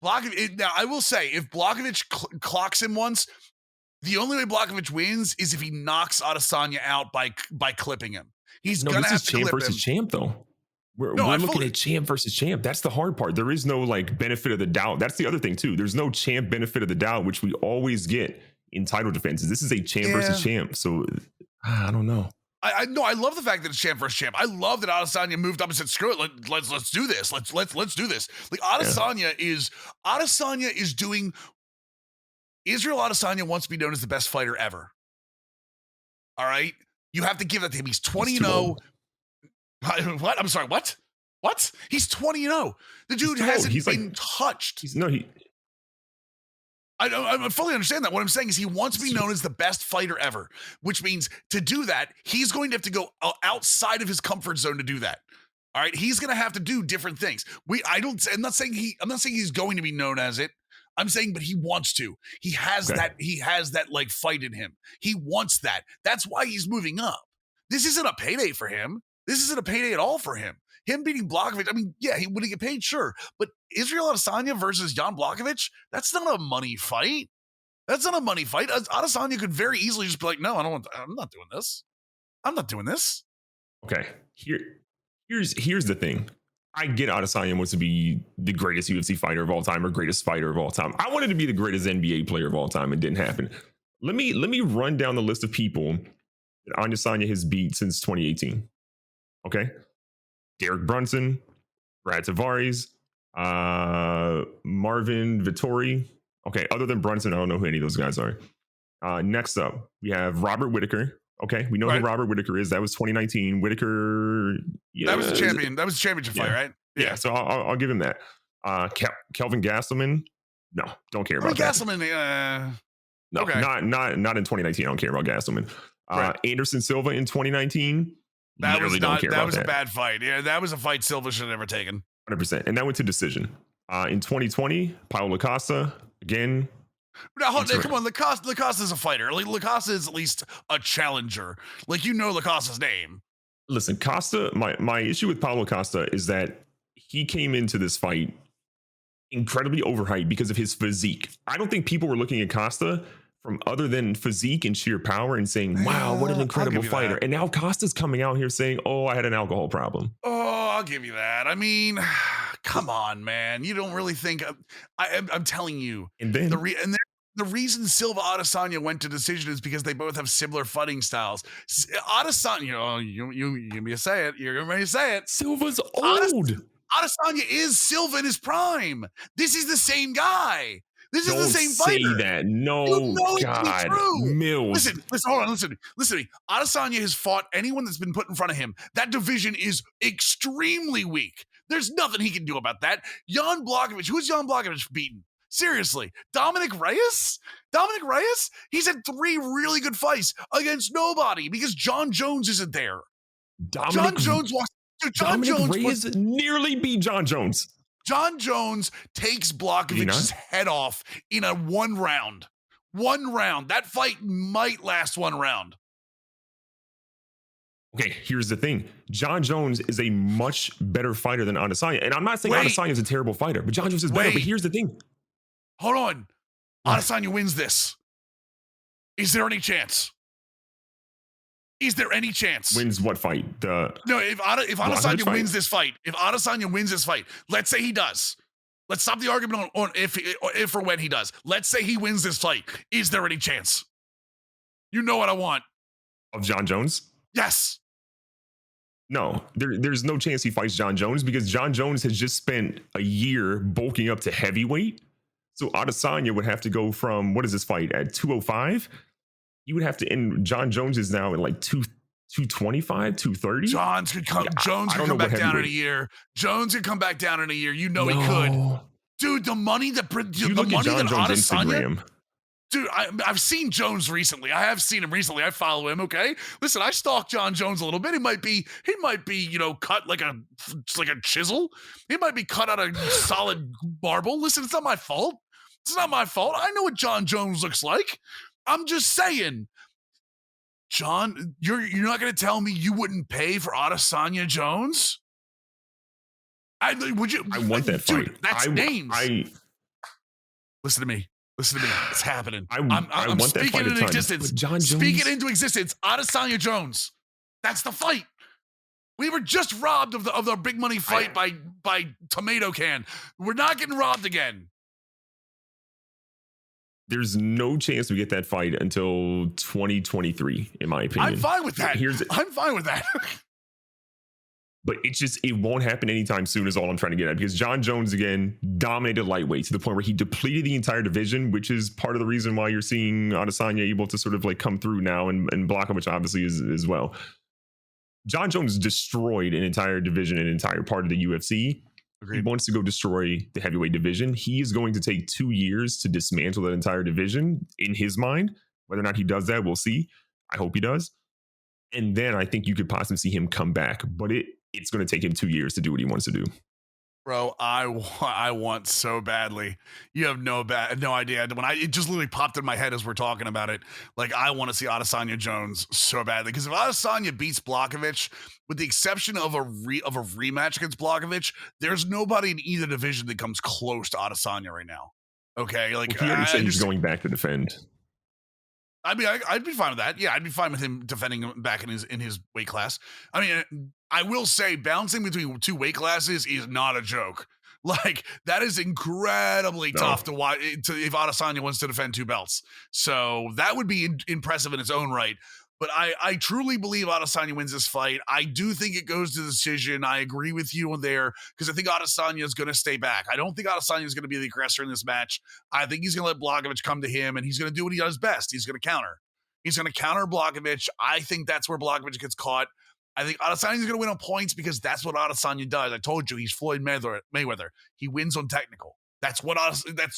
Now, I will say, if Blachowicz clocks him once, the only way Blachowicz wins is if he knocks Adesanya out by clipping him. He's gonna have to clip him. Champ versus champ, though. We're looking at champ versus champ. That's the hard part. There is no benefit of the doubt. That's the other thing too. There's no champ benefit of the doubt, which we always get in title defenses. This is a champ versus champ. So I don't know. I know. I love the fact that it's champ versus champ. I love that Adesanya moved up and said, "Screw it, let's do this. Let's do this." Like Adesanya is doing. Israel Adesanya wants to be known as the best fighter ever. All right, you have to give that to him. He's 20-0. What? I'm sorry. What? He's 20-0. The dude hasn't been touched. I fully understand that. What I'm saying is he wants to be known as the best fighter ever, which means to do that, he's going to have to go outside of his comfort zone to do that. All right. He's going to have to do different things. I'm not saying he's going to be known as it. I'm saying, but he wants to. He has that fight in him. He wants that. That's why he's moving up. This isn't a payday for him. This isn't a payday at all for him. Him beating Blachowicz, I mean, yeah, he would get paid, sure. But Israel Adesanya versus Jan Blachowicz, that's not a money fight. Adesanya could very easily just be like, no, I'm not doing this. I'm not doing this. Okay. Here's the thing. I get Adesanya wants to be the greatest UFC fighter of all time or greatest fighter of all time. I wanted to be the greatest NBA player of all time. It didn't happen. Let me run down the list of people that Adesanya has beat since 2018. Okay. Derek Brunson, Brad Tavares, Marvin Vittori. Okay, other than Brunson, I don't know who any of those guys are. Next up, we have Robert Whittaker. Okay, we know who Robert Whittaker is. That was 2019. Whittaker. Yeah, that was the champion. That was the championship fight, right? Yeah, so I'll give him that. Kelvin Gastelum. No, don't care about that. Gastelum. No, okay. not in 2019. I don't care about Gastelum. Anderson Silva in 2019. That was a bad fight. Yeah, that was a fight Silva should have never taken. 100%. And that went to decision. In 2020, Paulo Costa, again. Now, come on, Lacoste is a fighter. Like, Lacoste is at least a challenger. Like, Lacoste's name. Listen, Costa, my issue with Paulo Costa is that he came into this fight incredibly overhyped because of his physique. I don't think people were looking at Costa from other than physique and sheer power and saying, wow, what an incredible fighter. And now Costa's coming out here saying, oh, I had an alcohol problem. Oh, I'll give you that. I mean, come on, man. You don't really think I'm telling you. And then the reason Silva Adesanya went to decision is because they both have similar fighting styles. Adesanya, you give me a say it. You're going to say it. Silva's old. Adesanya is Silva in his prime. This is the same guy. This is the same fighter. Don't say that. No, God. Mills. Listen, hold on. Listen to me. Adesanya has fought anyone that's been put in front of him. That division is extremely weak. There's nothing he can do about that. Jan Blachowicz, who's Jan Blachowicz beaten? Seriously. Dominic Reyes? He's had 3 really good fights against nobody because Jon Jones isn't there. Jon Jones Reyes nearly beat Jon Jones. Jon Jones takes Blachowicz' head off in a 1 round. 1 round. That fight might last 1 round. Okay, here's the thing. Jon Jones is a much better fighter than Adesanya. And I'm not saying Adesanya is a terrible fighter, but Jon Jones is better. But here's the thing. Hold on. Adesanya wins this. Is there any chance? Is there any chance? Wins what fight? No, if Adesanya wins this fight, let's say he does. Let's stop the argument on if or when he does. Let's say he wins this fight. Is there any chance? You know what I want. Of Jon Jones? Yes. No, there's no chance he fights Jon Jones because Jon Jones has just spent a year bulking up to heavyweight. So Adesanya would have to go from, what is this fight, at 205? You would have to end, Jon Jones is now at like 225, 230. Jones could come back down in a year. Jones could come back down in a year. You know he could. Dude, the money that Adesanya. Dude, I've seen Jones recently. I have seen him recently. I follow him. Okay, listen, I stalk Jon Jones a little bit. He might be, cut like a chisel. He might be cut out of solid marble. Listen, it's not my fault. It's not my fault. I know what Jon Jones looks like. I'm just saying, John, you're not going to tell me you wouldn't pay for Adesanya Jones? Would you? I want that fight. Dude, that's names. Listen to me. It's happening. I'm speaking into existence. Speaking into existence. Adesanya Jones. That's the fight. We were just robbed of the big money fight by Tomato Can. We're not getting robbed again. There's no chance we get that fight until 2023, in my opinion. I'm fine with that. I'm fine with that. But it won't happen anytime soon is all I'm trying to get at, because Jon Jones, again, dominated lightweight to the point where he depleted the entire division, which is part of the reason why you're seeing Adesanya able to sort of like come through now and block him, which obviously is as well. Jon Jones destroyed an entire division, an entire part of the UFC. Agreed. He wants to go destroy the heavyweight division. He is going to take 2 years to dismantle that entire division in his mind. Whether or not he does that, we'll see. I hope he does. And then I think you could possibly see him come back. But it's going to take him 2 years to do what he wants to do. Bro, I want so badly. You have no idea. It just literally popped in my head as we're talking about it. Like, I want to see Adesanya Jones so badly, because if Adesanya beats Blachowicz, with the exception of a rematch against Blachowicz, there's nobody in either division that comes close to Adesanya right now. Okay, like he already said he's going back to defend. I mean, I'd be fine with that. Yeah, I'd be fine with him defending him back in his weight class. I mean, I will say bouncing between two weight classes is not a joke. Like, that is incredibly tough to watch if Adesanya wants to defend two belts. So that would be impressive in its own right. But I truly believe Adesanya wins this fight. I do think it goes to decision. I agree with you on there, because I think Adesanya is going to stay back. I don't think Adesanya is going to be the aggressor in this match. I think he's going to let Blachowicz come to him, and he's going to do what he does best. He's going to counter. He's going to counter Blachowicz. I think that's where Blachowicz gets caught. I think Adesanya is going to win on points, because that's what Adesanya does. I told you, he's Floyd Mayweather. He wins on technical. That's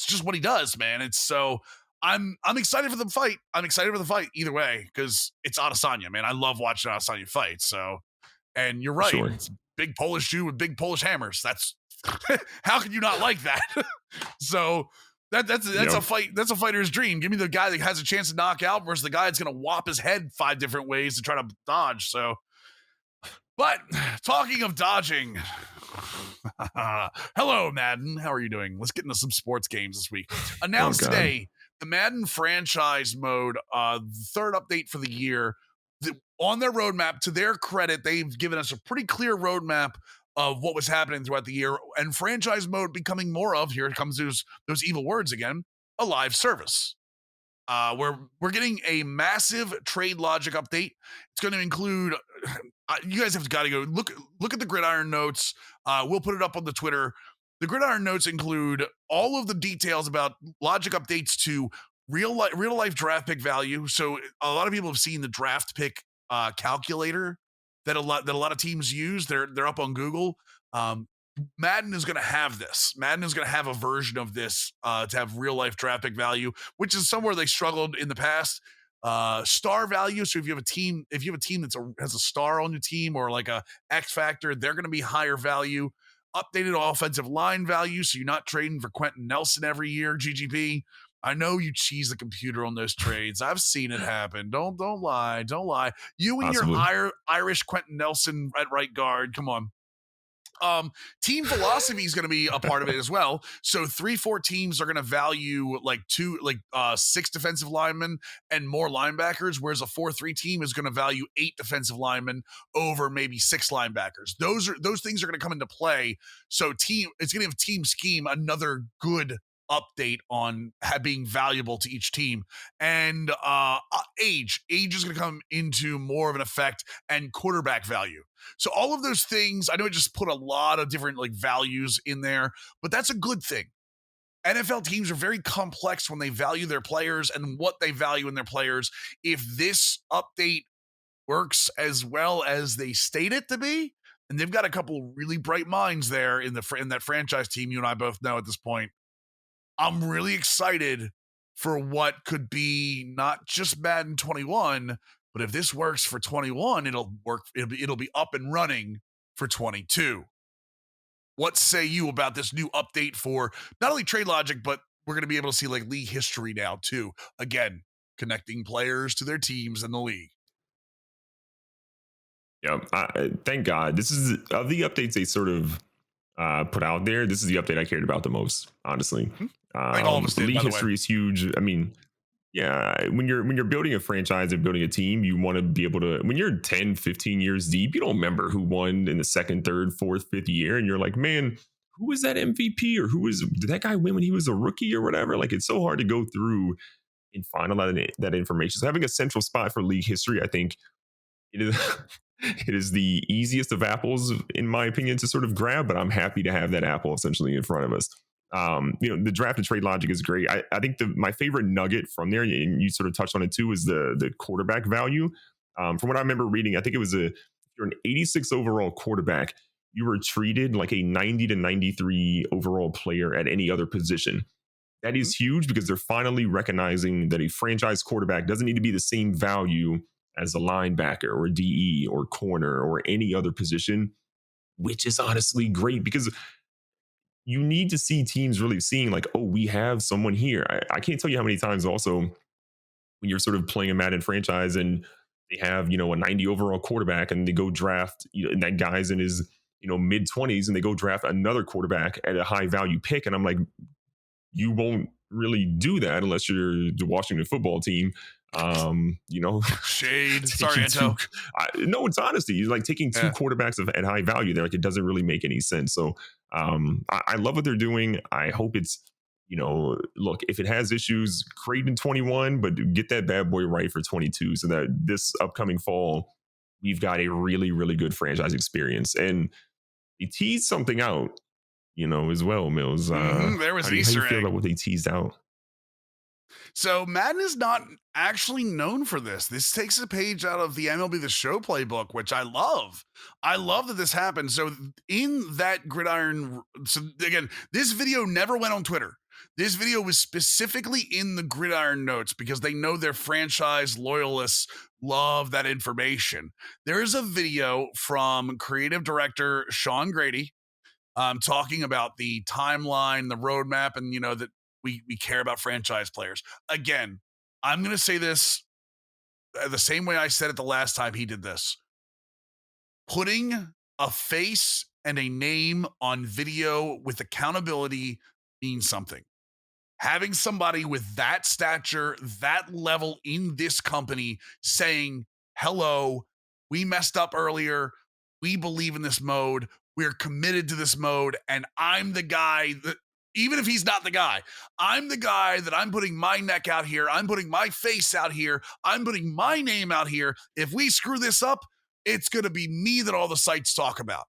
just what he does, man. It's so... I'm excited for the fight. I'm excited for the fight either way, because it's Adesanya, man. I love watching Adesanya fight. So, and you're right. Sure. It's big Polish Jew with big Polish hammers. That's how can you not like that? So that's a fight. That's a fighter's dream. Give me the guy that has a chance to knock out versus the guy that's going to whop his head 5 different ways to try to dodge. So, but talking of dodging, hello, Madden. How are you doing? Let's get into some sports games this week. Announced today. The Madden franchise mode, third update for the year, on their roadmap. To their credit, they've given us a pretty clear roadmap of what was happening throughout the year, and franchise mode becoming more of, here it comes those evil words again, a live service. We're getting a massive trade logic update. It's going to include, you guys have got to go look at the Gridiron notes. We'll put it up on the Twitter. The Gridiron notes include all of the details about logic updates to real life draft pick value. So a lot of people have seen the draft pick calculator that a lot of teams use. They're up on Google. Madden is going to have this. Madden is going to have a version of this to have real life draft pick value, which is somewhere they struggled in the past. Star value. So if you have a team that has a star on your team, or like a X factor, they're going to be higher value. Updated offensive line value, so you're not trading for Quentin Nelson every year, GGP. I know you cheese the computer on those trades. I've seen it happen. Don't lie. Don't lie. You and your Possibly. Irish Quentin Nelson at right guard. Come on. Team philosophy is going to be a part of it as well. So 3-4 teams are going to value like 6 defensive linemen and more linebackers, whereas a 4-3 team is going to value 8 defensive linemen over maybe 6 linebackers. Those things are going to come into play. So it's going to give team scheme another good update on being valuable to each team. And age is going to come into more of an effect, and quarterback value. So all of those things, I know it just put a lot of different like values in there, but that's a good thing. NFL teams are very complex when they value their players and what they value in their players. If this update works as well as they state it to be, and they've got a couple really bright minds there in that franchise team, you and I both know at this point, I'm really excited for what could be not just Madden 21, but if this works for 21, it'll work. It'll be up and running for 22. What say you about this new update for not only trade logic, but we're going to be able to see like league history now too. Again, connecting players to their teams in the league. Yeah, thank God. This is of the updates they sort of put out there. This is the update I cared about the most, honestly. I think all of us did, league by the history way. is huge. I mean, yeah, when you're building a franchise and building a team, you want to be able to, when you're 10, 15 years deep, you don't remember who won in the second, third, fourth, fifth year. And you're like, man, who was that MVP, or did that guy win when he was a rookie or whatever? Like, it's so hard to go through and find a lot of that information. So having a central spot for league history, I think it is it is the easiest of apples, in my opinion, to sort of grab, but I'm happy to have that apple essentially in front of us. The draft and trade logic is great. I think my favorite nugget from there, and you sort of touched on it too, is the quarterback value. From what I remember reading, I think it was if you're an 86 overall quarterback, you were treated like a 90 to 93 overall player at any other position. That is huge because they're finally recognizing that a franchise quarterback doesn't need to be the same value as a linebacker or DE or corner or any other position, which is honestly great because you need to see teams really seeing like, oh, we have someone here. I can't tell you how many times also when you're sort of playing a Madden franchise and they have, a 90 overall quarterback and they go draft, and that guy's in his, mid 20s and they go draft another quarterback at a high value pick. And I'm like, you won't really do that unless you're the Washington football team. Shade. Sorry, Anto. No, it's honesty. You're like taking 2 quarterbacks at high value there. Like, it doesn't really make any sense. So I love what they're doing. I hope it's, look, if it has issues, great in 21, but get that bad boy right for 22 so that this upcoming fall, we've got a really, really good franchise experience. And they teased something out, as well, Mills. There was Easter egg. How do you feel about what they teased out? So Madden is not actually known for this. This takes a page out of the MLB The Show playbook, which I love. I love that this happened. So in that gridiron, so again, this video never went on Twitter. This video was specifically in the gridiron notes because they know their franchise loyalists love that information. There is a video from creative director Sean Grady talking about the timeline, the roadmap, and that we care about franchise players. Again, I'm going to say this the same way I said it the last time he did this. Putting a face and a name on video with accountability means something. Having somebody with that stature, that level in this company saying, hello, we messed up earlier. We believe in this mode. We're committed to this mode. And I'm the guy that, even if he's not the guy, I'm the guy that I'm putting my neck out here. I'm putting my face out here. I'm putting my name out here. If we screw this up, it's going to be me that all the sites talk about.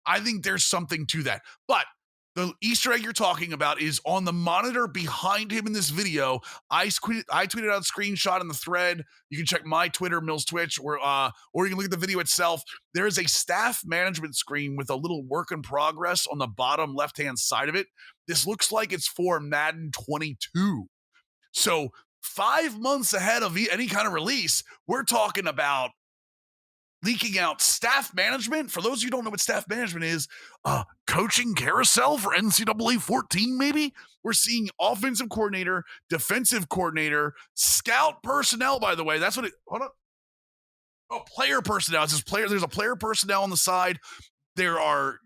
I think there's something to that. But the Easter egg you're talking about is on the monitor behind him in this video. I tweeted out a screenshot in the thread. You can check my Twitter, Mills Twitch, or you can look at the video itself. There is a staff management screen with a little work in progress on the bottom left-hand side of it. This looks like it's for Madden 22. So 5 months ahead of any kind of release, we're talking about leaking out staff management. For those of you who don't know what staff management is, coaching carousel for NCAA 14, maybe? We're seeing offensive coordinator, defensive coordinator, scout personnel, by the way. That's what it, hold on. Oh, player personnel. It says player. There's a player personnel on the side. There are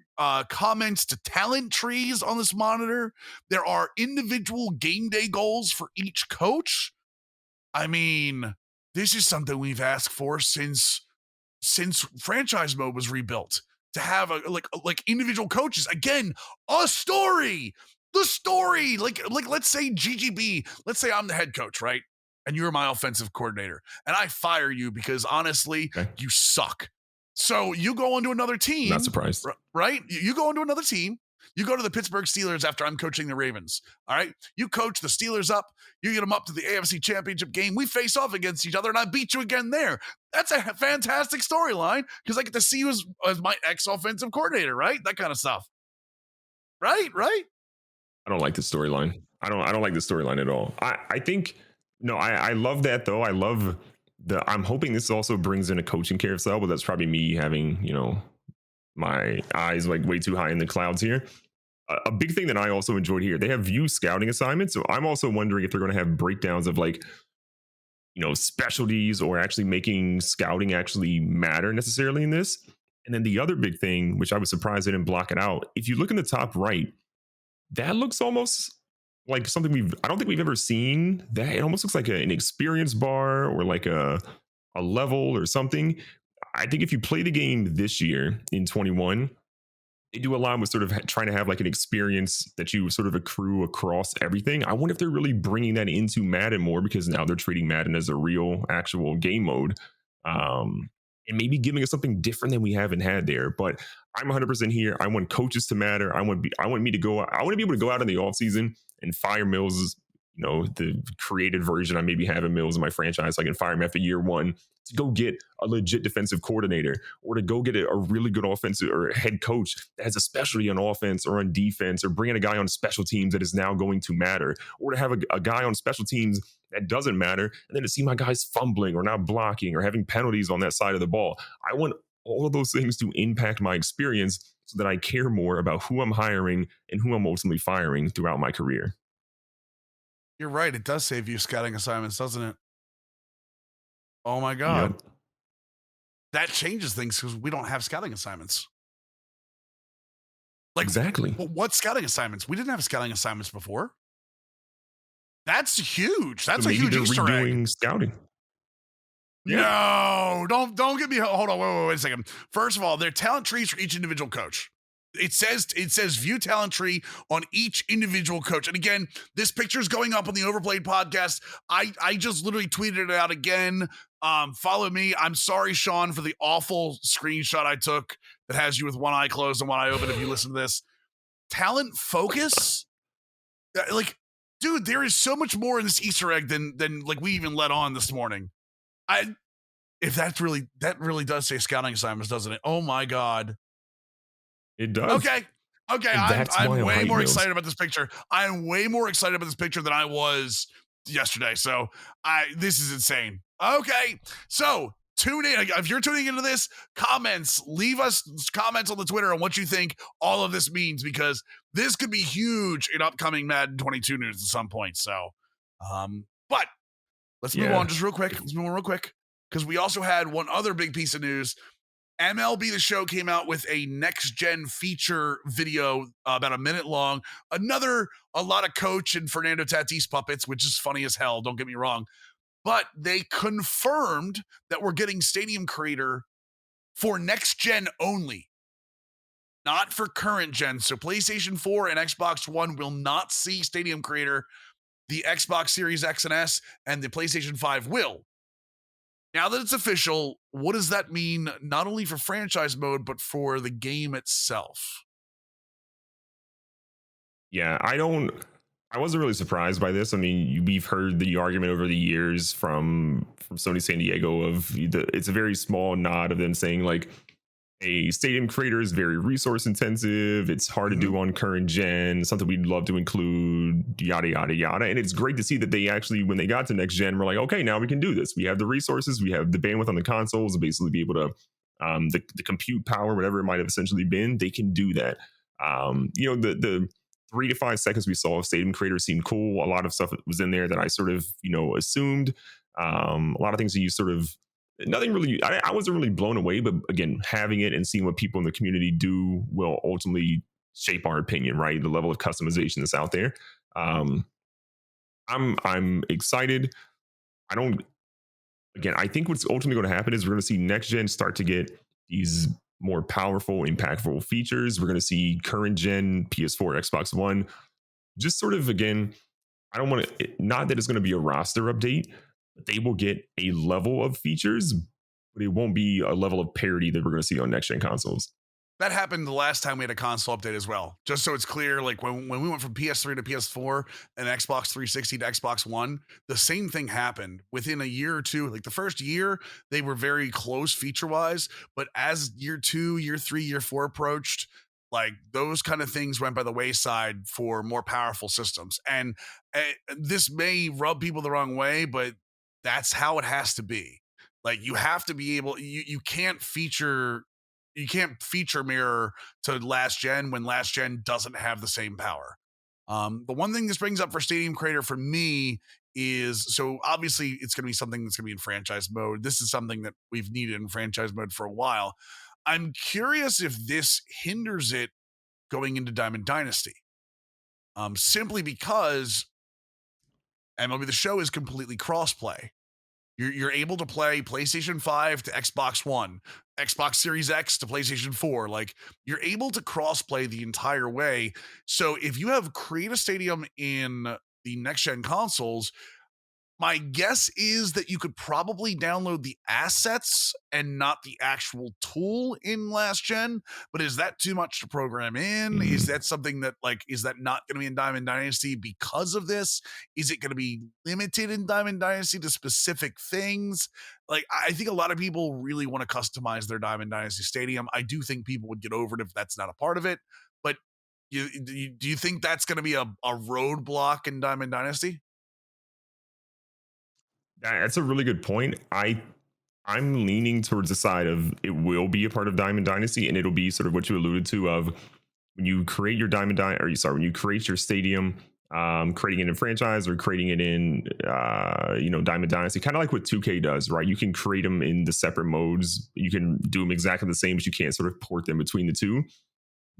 comments to talent trees on this monitor. There are individual game day goals for each coach. I mean, this is something we've asked for since franchise mode was rebuilt, to have a like individual coaches. Again, a story. The story. Like let's say GGB. Let's say I'm the head coach, right? And you're my offensive coordinator, and I fire you because honestly, you suck. So you go onto another team. Not surprised. Right? You go into another team. You go to the Pittsburgh Steelers after I'm coaching the Ravens. All right. You coach the Steelers up. You get them up to the AFC Championship game. We face off against each other, and I beat you again there. That's a fantastic storyline because I get to see you as my ex-offensive coordinator, right? That kind of stuff. Right? I don't like the storyline. I don't like the storyline at all. I think, no, I love that though. I love I'm hoping this also brings in a coaching carousel, but that's probably me having, my eyes like way too high in the clouds here. A big thing that I also enjoyed here, they have view scouting assignments. So I'm also wondering if they're going to have breakdowns of like, specialties or actually making scouting actually matter necessarily in this. And then the other big thing, which I was surprised they didn't block it out. If you look in the top right, that looks almost like something I don't think we've ever seen. That it almost looks like an experience bar or like a level or something. I think if you play the game this year in 21, they do a lot with sort of trying to have like an experience that you sort of accrue across everything. I wonder if they're really bringing that into Madden more, because now they're treating Madden as a real actual game mode. And maybe giving us something different than we haven't had there. But I'm 100% here. I want coaches to matter. I want me to go. I want to be able to go out in the offseason and fire Mills, the created version I maybe have in Mills in my franchise. So I can fire him after year one to go get a legit defensive coordinator, or to go get a really good offensive or head coach that has a specialty on offense or on defense, or bring in a guy on special teams that is now going to matter, or to have a guy on special teams that doesn't matter, and then to see my guys fumbling or not blocking or having penalties on that side of the ball. I want all of those things to impact my experience so that I care more about who I'm hiring and who I'm ultimately firing throughout my career. You're right. It does save you scouting assignments, doesn't it? Oh my God. Yep. That changes things because we don't have scouting assignments. Like, exactly. What scouting assignments? We didn't have scouting assignments before. That's huge. That's a huge Easter egg. Scouting. Yeah. No, don't get me. Hold on. Wait a second. First of all, they're talent trees for each individual coach. It says view talent tree on each individual coach. And again, this picture is going up on the Overplayed podcast. I just literally tweeted it out again. Follow me. I'm sorry, Sean, for the awful screenshot I took that has you with one eye closed and one eye open. If you listen to this, talent focus, like, dude, there is so much more in this Easter egg than like we even let on this morning. That really does say scouting assignments, doesn't it? Oh my God. It does. Okay. I'm way more excited about this picture. I'm way more excited about this picture than I was yesterday. So this is insane. Okay. So tune in. If you're tuning into this, leave us comments on the Twitter on what you think all of this means, because this could be huge in upcoming Madden 22 news at some point. So, but let's move on just real quick. Because we also had one other big piece of news. MLB The Show came out with a next-gen feature video about a minute long. A lot of Coach and Fernando Tatis puppets, which is funny as hell, don't get me wrong. But they confirmed that we're getting Stadium Creator for next-gen only, not for current gen. So PlayStation 4 and Xbox One will not see Stadium Creator. The Xbox Series X and S and the PlayStation 5 will. Now that it's official, what does that mean not only for franchise mode, but for the game itself? Yeah, I wasn't really surprised by this. I mean, we've heard the argument over the years from Sony San Diego of it's a very small nod of them saying like, a Stadium Creator is very resource intensive. It's hard to do on current gen, something we'd love to include, yada, yada, yada. And it's great to see that they actually, when they got to next gen, we're like, okay, now we can do this. We have the resources. We have the bandwidth on the consoles to basically be able to the compute power, whatever it might have essentially been, they can do that. The 3 to 5 seconds we saw of Stadium Creator seemed cool. A lot of stuff was in there that I sort of, assumed. A lot of things that you sort of, nothing really, I wasn't really blown away, but again, having it and seeing what people in the community do will ultimately shape our opinion, right? The level of customization that's out there. I'm excited. I think what's ultimately going to happen is we're going to see next gen start to get these more powerful, impactful features. We're going to see current gen PS4, Xbox One, just sort of, again, I don't want to, not that it's going to be a roster update, but they will get a level of features, but it won't be a level of parity that we're going to see on next gen consoles. That happened the last time we had a console update as well. Just so it's clear, like when we went from PS3 to PS4 and Xbox 360 to Xbox One, the same thing happened within a year or two. Like the first year, they were very close feature-wise, but as year 2, year 3, year 4 approached, like those kind of things went by the wayside for more powerful systems. And this may rub people the wrong way, but that's how it has to be. Like you have to be able, you can't feature mirror to last gen when last gen doesn't have the same power. The one thing this brings up for Stadium Creator for me is, so obviously it's going to be something that's going to be in franchise mode. This is something that we've needed in franchise mode for a while. I'm curious if this hinders it going into Diamond Dynasty, simply because MLB The Show is completely crossplay. You're able to play PlayStation 5 to Xbox One, Xbox Series X to PlayStation 4. Like you're able to crossplay the entire way. So if you have Create a Stadium in the next gen consoles, my guess is that you could probably download the assets and not the actual tool in last gen. But is that too much to program in? Is that something that, like, is that not going to be in Diamond Dynasty because of this? Is it going to be limited in Diamond Dynasty to specific things? Like, I think a lot of people really want to customize their Diamond Dynasty Stadium. I do think people would get over it if that's not a part of it. But do you think that's going to be a roadblock in Diamond Dynasty? That's a really good point. I'm leaning towards the side of it will be a part of Diamond Dynasty, and it'll be sort of what you alluded to of when you create your when you create your stadium, creating it in franchise or creating it in Diamond Dynasty, kind of like what 2K does, right? You can create them in the separate modes. You can do them exactly the same, but you can't sort of port them between the two.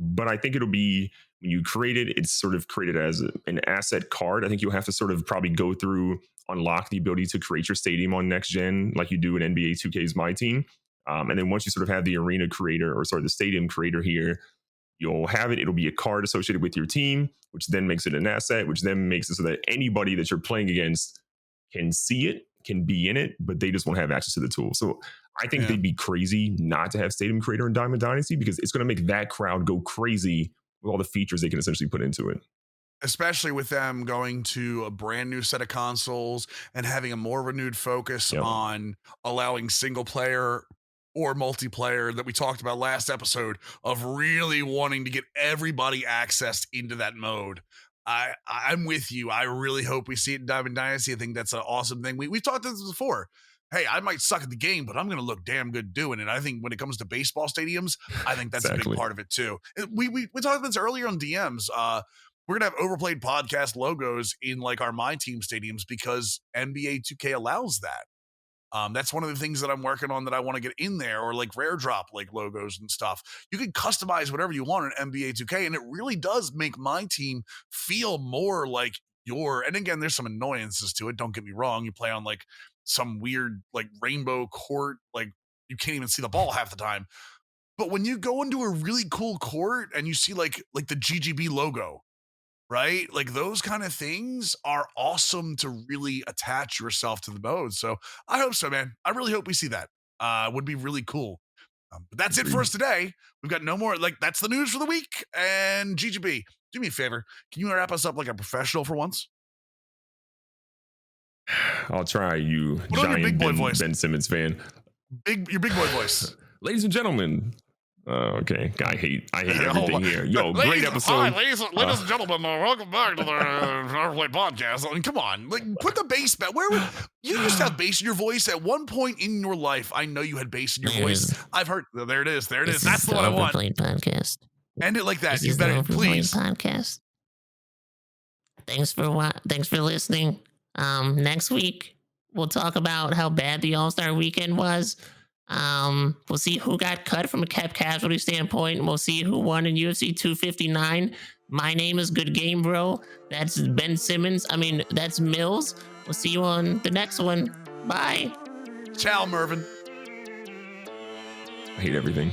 But I think it'll be, when you create it, it's sort of created as an asset card. I think you'll have to sort of probably go through, unlock the ability to create your stadium on next gen, like you do in NBA 2K's My Team. And then once you sort of have the arena creator, the stadium creator here, you'll have it. It'll be a card associated with your team, which then makes it an asset, which then makes it so that anybody that you're playing against can see it, can be in it, but they just won't have access to the tool. So I think they'd be crazy not to have Stadium Creator in Diamond Dynasty, because it's going to make that crowd go crazy with all the features they can essentially put into it. Especially with them going to a brand new set of consoles and having a more renewed focus on allowing single player or multiplayer that we talked about last episode, of really wanting to get everybody accessed into that mode. I'm with you. I really hope we see it in Diamond Dynasty. I think that's an awesome thing. We've talked about this before. Hey, I might suck at the game, but I'm going to look damn good doing it. I think when it comes to baseball stadiums, I think that's a big part of it too. We talked about this earlier on DMs. We're going to have Overplayed podcast logos in like our My Team stadiums because NBA 2K allows that. That's one of the things that I'm working on that I want to get in there, or like rare drop like logos and stuff. You can customize whatever you want in NBA 2K, and it really does make My Team feel more like and again, there's some annoyances to it. Don't get me wrong. You play on like some weird like rainbow court, like you can't even see the ball half the time. But when you go into a really cool court and you see like the GGB logo, right? Like those kind of things are awesome to really attach yourself to the mode. So I hope so, man. I really hope we see that. Would be really cool. But that's it for us today. We've got no more. Like, that's the news for the week. And GGB, do me a favor. Can you wrap us up like a professional for once? I'll try, you Put giant big boy voice. Ben Simmons fan. Your big boy voice. Ladies and gentlemen, Okay. I hate everything here. Yo, great episode. Hi, ladies and gentlemen, welcome back to the Overplayed podcast. I mean, come on, like put the bass back. Where you used to have bass in your voice at one point in your life? I know you had bass in your voice. I've heard. There it is. There it is. That's the one I want. Overplayed podcast. End it like that. This You is the better, Overplayed please. podcast. Thanks for listening. Next week we'll talk about how bad the All-Star weekend was. We'll see who got cut from a cap casualty standpoint, and we'll see who won in UFC 259. My name is GoodGameBro. That's Ben Simmons. That's Mills. We'll see you on the next one. Bye. Ciao, Mervin. I hate everything.